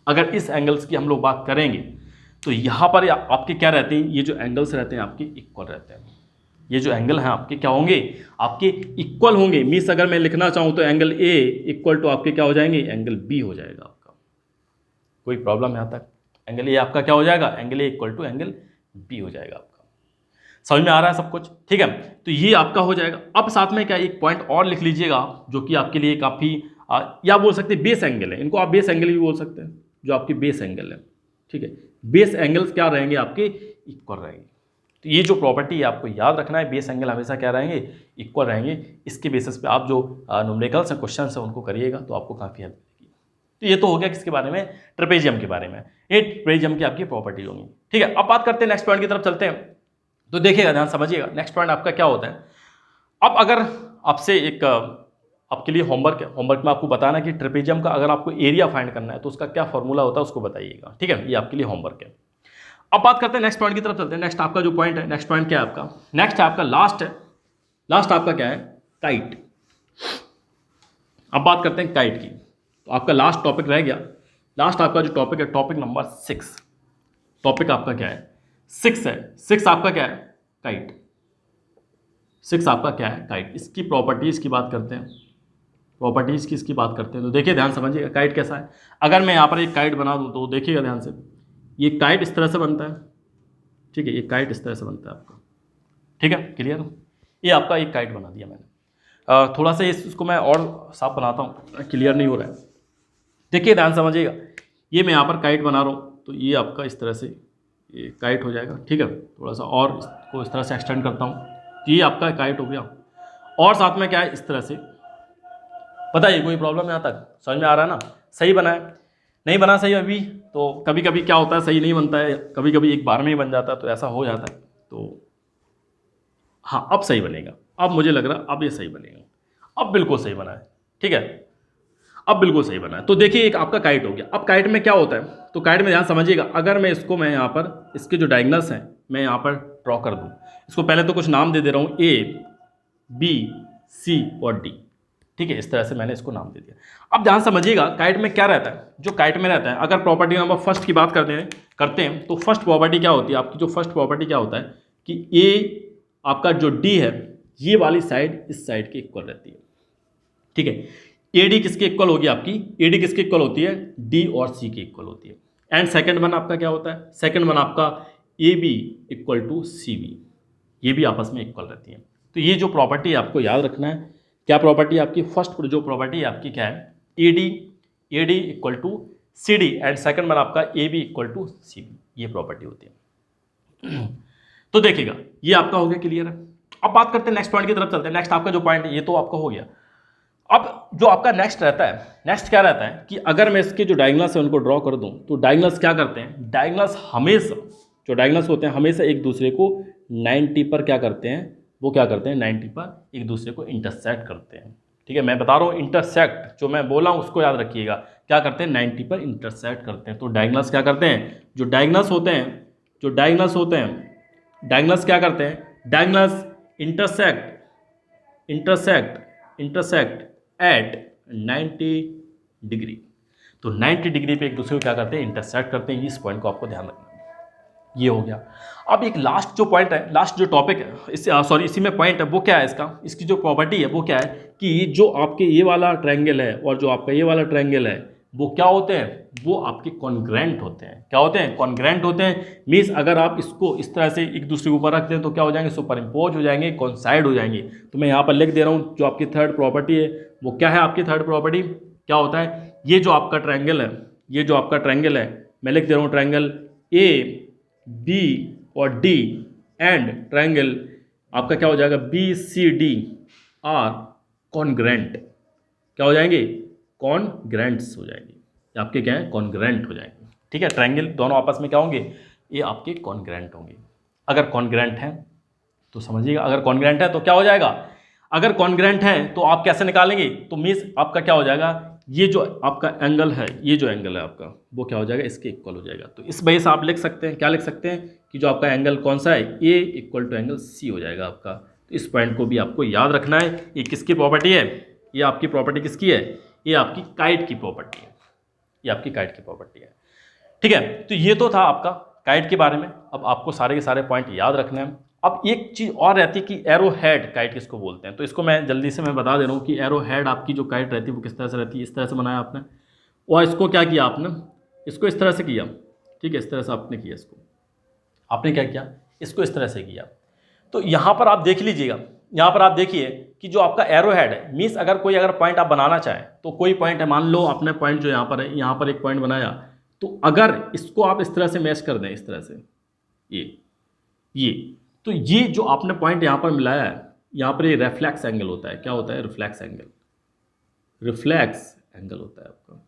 अगर इस एंगल्स की हम लोग बात करेंगे तो यहाँ पर आपके क्या रहते हैं, ये जो एंगल्स रहते हैं आपके इक्वल रहते हैं, ये जो एंगल हैं आपके क्या होंगे, आपके इक्वल होंगे। मीन्स अगर मैं लिखना चाहूँ तो एंगल ए इक्वल टू आपके क्या हो जाएंगे, एंगल बी हो जाएगा आपका। कोई प्रॉब्लम यहाँ तक? एंगल ए आपका क्या हो जाएगा, angle A equal to angle B हो जाएगा आपका। समझ में आ रहा है सब कुछ? ठीक है, तो ये आपका हो जाएगा। अब साथ में क्या एक पॉइंट और लिख लीजिएगा जो कि आपके लिए काफ़ी या बोल सकते हैं बेस एंगल है, इनको आप बेस एंगल भी बोल सकते हैं, जो आपकी बेस एंगल है। ठीक है, बेस एंगल्स क्या रहेंगे आपके, इक्वल रहेंगे। तो ये जो प्रॉपर्टी है आपको याद रखना है, बेस एंगल हमेशा क्या रहेंगे, इक्वल रहेंगे। इसके बेसिस पे आप जो न्यूमेरिकल्स हैं, क्वेश्चन है, उनको करिएगा तो आपको काफ़ी हेल्प मिलेगी। तो ये तो हो गया किसके बारे में, ट्रेपेजियम के बारे में। ये ट्रेपेजियम की आपकी प्रॉपर्टी होंगी। ठीक है, अब बात करते हैं नेक्स्ट पॉइंट की तरफ चलते हैं। तो देखिएगा, ध्यान समझिएगा, नेक्स्ट पॉइंट आपका क्या होता है। अब अगर आपसे एक आपके लिए होमवर्क है, होमवर्क में आपको बताना कि ट्रेपेजियम का अगर आपको एरिया फाइंड करना है तो उसका क्या फॉर्मूला होता है उसको बताइएगा। ठीक है, ये आपके लिए होमवर्क है। अब बात करते हैं नेक्स्ट पॉइंट की तरफ चलते हैं। नेक्स्ट आपका जो पॉइंट है, नेक्स्ट पॉइंट क्या है आपका, नेक्स्ट है आपका लास्ट है। लास्ट आपका क्या है, काइट। अब बात करते हैं काइट की। तो आपका लास्ट टॉपिक रह गया, लास्ट आपका जो टॉपिक है, टॉपिक नंबर 6। टॉपिक आपका क्या है, 6 है। 6 आपका क्या है, काइट। 6 आपका क्या है, काइट। इसकी प्रॉपर्टीज़ की बात करते हैं, प्रॉपर्टीज़ की इसकी बात करते हैं। तो देखिए, ध्यान समझिएगा, काइट कैसा है। अगर मैं यहाँ पर एक काइट बना दूँ तो देखिएगा ध्यान से, ये काइट इस तरह से बनता है। ठीक है, ये काइट इस तरह से बनता है आपका। ठीक है, क्लियर? ये आपका एक काइट बना दिया मैंने। थोड़ा सा इसको मैं और साफ बनाता हूँ, क्लियर नहीं हो रहा है। देखिए, ध्यान समझिएगा, ये मैं यहाँ पर काइट बना रहा हूँ तो ये आपका इस तरह से ये काइट हो जाएगा। ठीक है, थोड़ा सा और इसको इस तरह से एक्सटेंड करता हूँ तो ये आपका काइट हो गया। और साथ में क्या है, इस तरह से। पता है कोई प्रॉब्लम यहाँ तक समझ में आ रहा है ना? सही बना है, नहीं बना सही अभी तो कभी कभी क्या होता है, सही नहीं बनता है, कभी कभी एक बार में ही बन जाता है, तो ऐसा हो जाता है। तो हाँ, अब सही बनेगा। अब मुझे लग रहा अब ये सही बनेगा, अब बिल्कुल सही बना है। ठीक है, अब बिल्कुल सही बना है। तो देखिए, एक आपका काइट हो गया। अब काइट में क्या होता है, तो काइट में ध्यान समझिएगा, अगर मैं इसको मैं यहाँ पर इसके जो डायगोनल्स हैं मैं यहाँ पर ड्रॉ कर दूँ, इसको पहले तो कुछ नाम दे दे रहा हूँ, A, B, C और D। ठीक है, इस तरह से मैंने इसको नाम दे दिया। अब ध्यान समझिएगा, काइट में क्या रहता है, जो काइट में रहता है, अगर प्रॉपर्टी नंबर फर्स्ट की बात करते हैं तो फर्स्ट प्रॉपर्टी क्या होती है आपकी, जो फर्स्ट प्रॉपर्टी क्या होता है कि ए आपका जो डी है, ये वाली साइड इस साइड के इक्वल रहती है। ठीक है, ए डी किसके इक्वल होगी आपकी, ए डी किसके इक्वल होती है, डी और सी के इक्वल होती है। एंड सेकंड वन आपका क्या होता है, सेकंड वन आपका A B equal to C B, ये भी आपस में इक्वल रहती है। तो ये जो प्रॉपर्टी आपको याद रखना है, क्या प्रॉपर्टी आपकी, फर्स्ट जो प्रॉपर्टी आपकी क्या है, A D equal to C D and second one आपका A B equal to C B, ये प्रॉपर्टी होती है। तो देखिएगा, ये आपका हो गया, क्लियर है। अब बात करते हैं नेक्स्ट पॉइंट की तरफ चलते हैं। नेक्स्ट आपका जो पॉइंट है ये तो आपका हो गया। अब जो आपका नेक्स्ट रहता है, नेक्स्ट क्या रहता है कि अगर मैं इसके जो डायगोनल्स है उनको ड्रॉ कर दूं तो डायगोनल्स क्या करते हैं, डायगोनल्स हमेशा, जो डायगोनल्स होते हैं हमेशा एक दूसरे को 90 पर क्या करते हैं, वो क्या करते हैं, 90 पर एक दूसरे को इंटरसेक्ट करते हैं। ठीक है, मैं बता रहा हूँ इंटरसेक्ट, जो मैं बोला हूँ उसको याद रखिएगा, क्या करते हैं, 90 पर इंटरसेक्ट करते हैं। तो डायगोनल्स क्या करते हैं, जो डायगोनल्स होते हैं, जो डायगोनल्स होते हैं, डायगोनल्स क्या करते हैं, डायगोनल्स इंटरसेक्ट एट 90 डिग्री। तो 90 डिग्री पे एक दूसरे को क्या करते हैं, इंटरसेक्ट करते हैं। इस पॉइंट को आपको ध्यान रखना है। ये हो गया। अब एक लास्ट जो पॉइंट है, लास्ट जो टॉपिक है, इसी में पॉइंट है, वो क्या है इसकी जो प्रॉपर्टी है वो क्या है कि जो आपके ये वाला ट्रायंगल है और जो आपका ये वाला ट्रायंगल है वो क्या होते हैं, वो आपके कॉन्ग्रेंट होते हैं। क्या होते हैं, कॉन्ग्रेंट होते हैं। मीन्स अगर आप इसको इस तरह से एक दूसरे के ऊपर रखते हैं तो क्या हो जाएंगे, सुपर इम्पोज हो जाएंगे, कॉन्साइड हो जाएंगे। तो मैं यहाँ पर लिख दे रहा हूँ, जो आपकी थर्ड प्रॉपर्टी है वो क्या है, आपकी थर्ड प्रॉपर्टी क्या होता है, ये जो आपका ट्रायंगल है, ये जो आपका ट्रायंगल है, मैं लिख दे रहा हूँ ट्रायंगल ए बी और डी एंड ट्रायंगल आपका क्या हो जाएगा, B C D are congruent. क्या हो जाएंगे, कॉन्ग्रेंट्स हो जाएंगे। आपके क्या है, कॉन्ग्रेंट हो जाएंगे। ठीक है, ट्रायंगल दोनों आपस में क्या होंगे, ये आपके कॉन्ग्रेंट होंगे। अगर कॉन्ग्रेंट हैं तो समझिएगा, अगर कॉन्ग्रेंट है तो क्या हो जाएगा, अगर कॉन्ग्रेंट है तो आप कैसे निकालेंगे, तो मीन्स आपका क्या हो जाएगा, ये जो आपका एंगल है, ये जो एंगल है आपका वो क्या हो जाएगा, इसके इक्वल हो जाएगा। तो इस वजह से आप लिख सकते हैं, क्या लिख सकते हैं कि जो आपका एंगल कौन सा है, ए इक्वल टू एंगल सी हो जाएगा आपका। तो इस पॉइंट को भी आपको याद रखना है। ये किसकी प्रॉपर्टी है, ये आपकी प्रॉपर्टी किसकी है, ये आपकी काइट की प्रॉपर्टी है, ये आपकी काइट की प्रॉपर्टी है। ठीक है, तो ये तो था आपका काइट के बारे में। अब आपको सारे के सारे पॉइंट याद रखने हैं। अब एक चीज़ और रहती है कि एरो हेड काइट किसको बोलते हैं, तो इसको मैं जल्दी से मैं बता दे रहा हूँ कि एरो हेड आपकी जो काइट रहती है वो किस तरह से रहती है। इस तरह से बनाया आपने, और इसको क्या किया आपने, इसको इस तरह से किया, ठीक है, इस तरह से आपने किया, इसको आपने क्या किया, इसको इस तरह से किया। तो यहाँ पर आप देख लीजिएगा, यहाँ पर आप देखिए कि जो आपका एरो हेड है, मीन्स अगर कोई अगर पॉइंट आप बनाना चाहें तो कोई पॉइंट है, मान लो आपने पॉइंट जो यहाँ पर है, यहाँ पर एक पॉइंट बनाया, तो अगर इसको आप इस तरह से मैच कर दें, इस तरह से ये तो ये जो आपने पॉइंट यहाँ पर मिलाया है, यहाँ पर ये रिफ्लेक्स एंगल होता है। क्या होता है? रिफ्लेक्स एंगल, रिफ्लेक्स एंगल होता है आपका।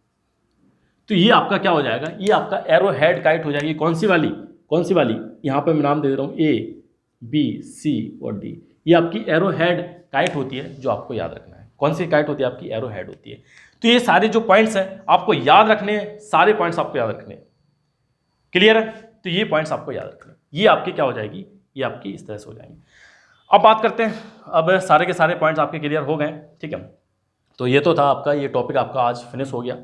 तो ये आपका क्या हो जाएगा, ये आपका एरो हेड काइट हो जाएगी। कौन सी वाली, कौन सी वाली, यहाँ पर मैं नाम दे रहा हूँ A B C और D। ये आपकी एरो हेड काइट होती है, जो आपको याद रखना है। कौन सी काइट होती है? आपकी एरो हेड होती है। तो ये सारे जो पॉइंट्स हैं आपको याद रखने हैं, सारे पॉइंट्स आपको याद रखने हैं। क्लियर है? तो ये पॉइंट्स आपको याद रखने हैं। ये आपकी क्या हो जाएगी, ये आपकी इस तरह से हो जाएंगी। अब बात करते हैं, अब सारे के सारे पॉइंट्स आपके क्लियर हो गए, ठीक है। तो ये तो था आपका, ये टॉपिक आपका आज फिनिश हो गया।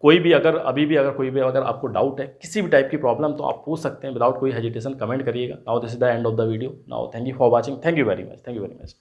कोई भी अगर अभी भी अगर कोई भी अगर आपको डाउट है, किसी भी टाइप की प्रॉब्लम, तो आप पूछ सकते हैं विदाउट कोई हेजिटेशन, कमेंट करिएगा। Now this is the end of the video. Now thank you for watching, thank you very much, thank you very much.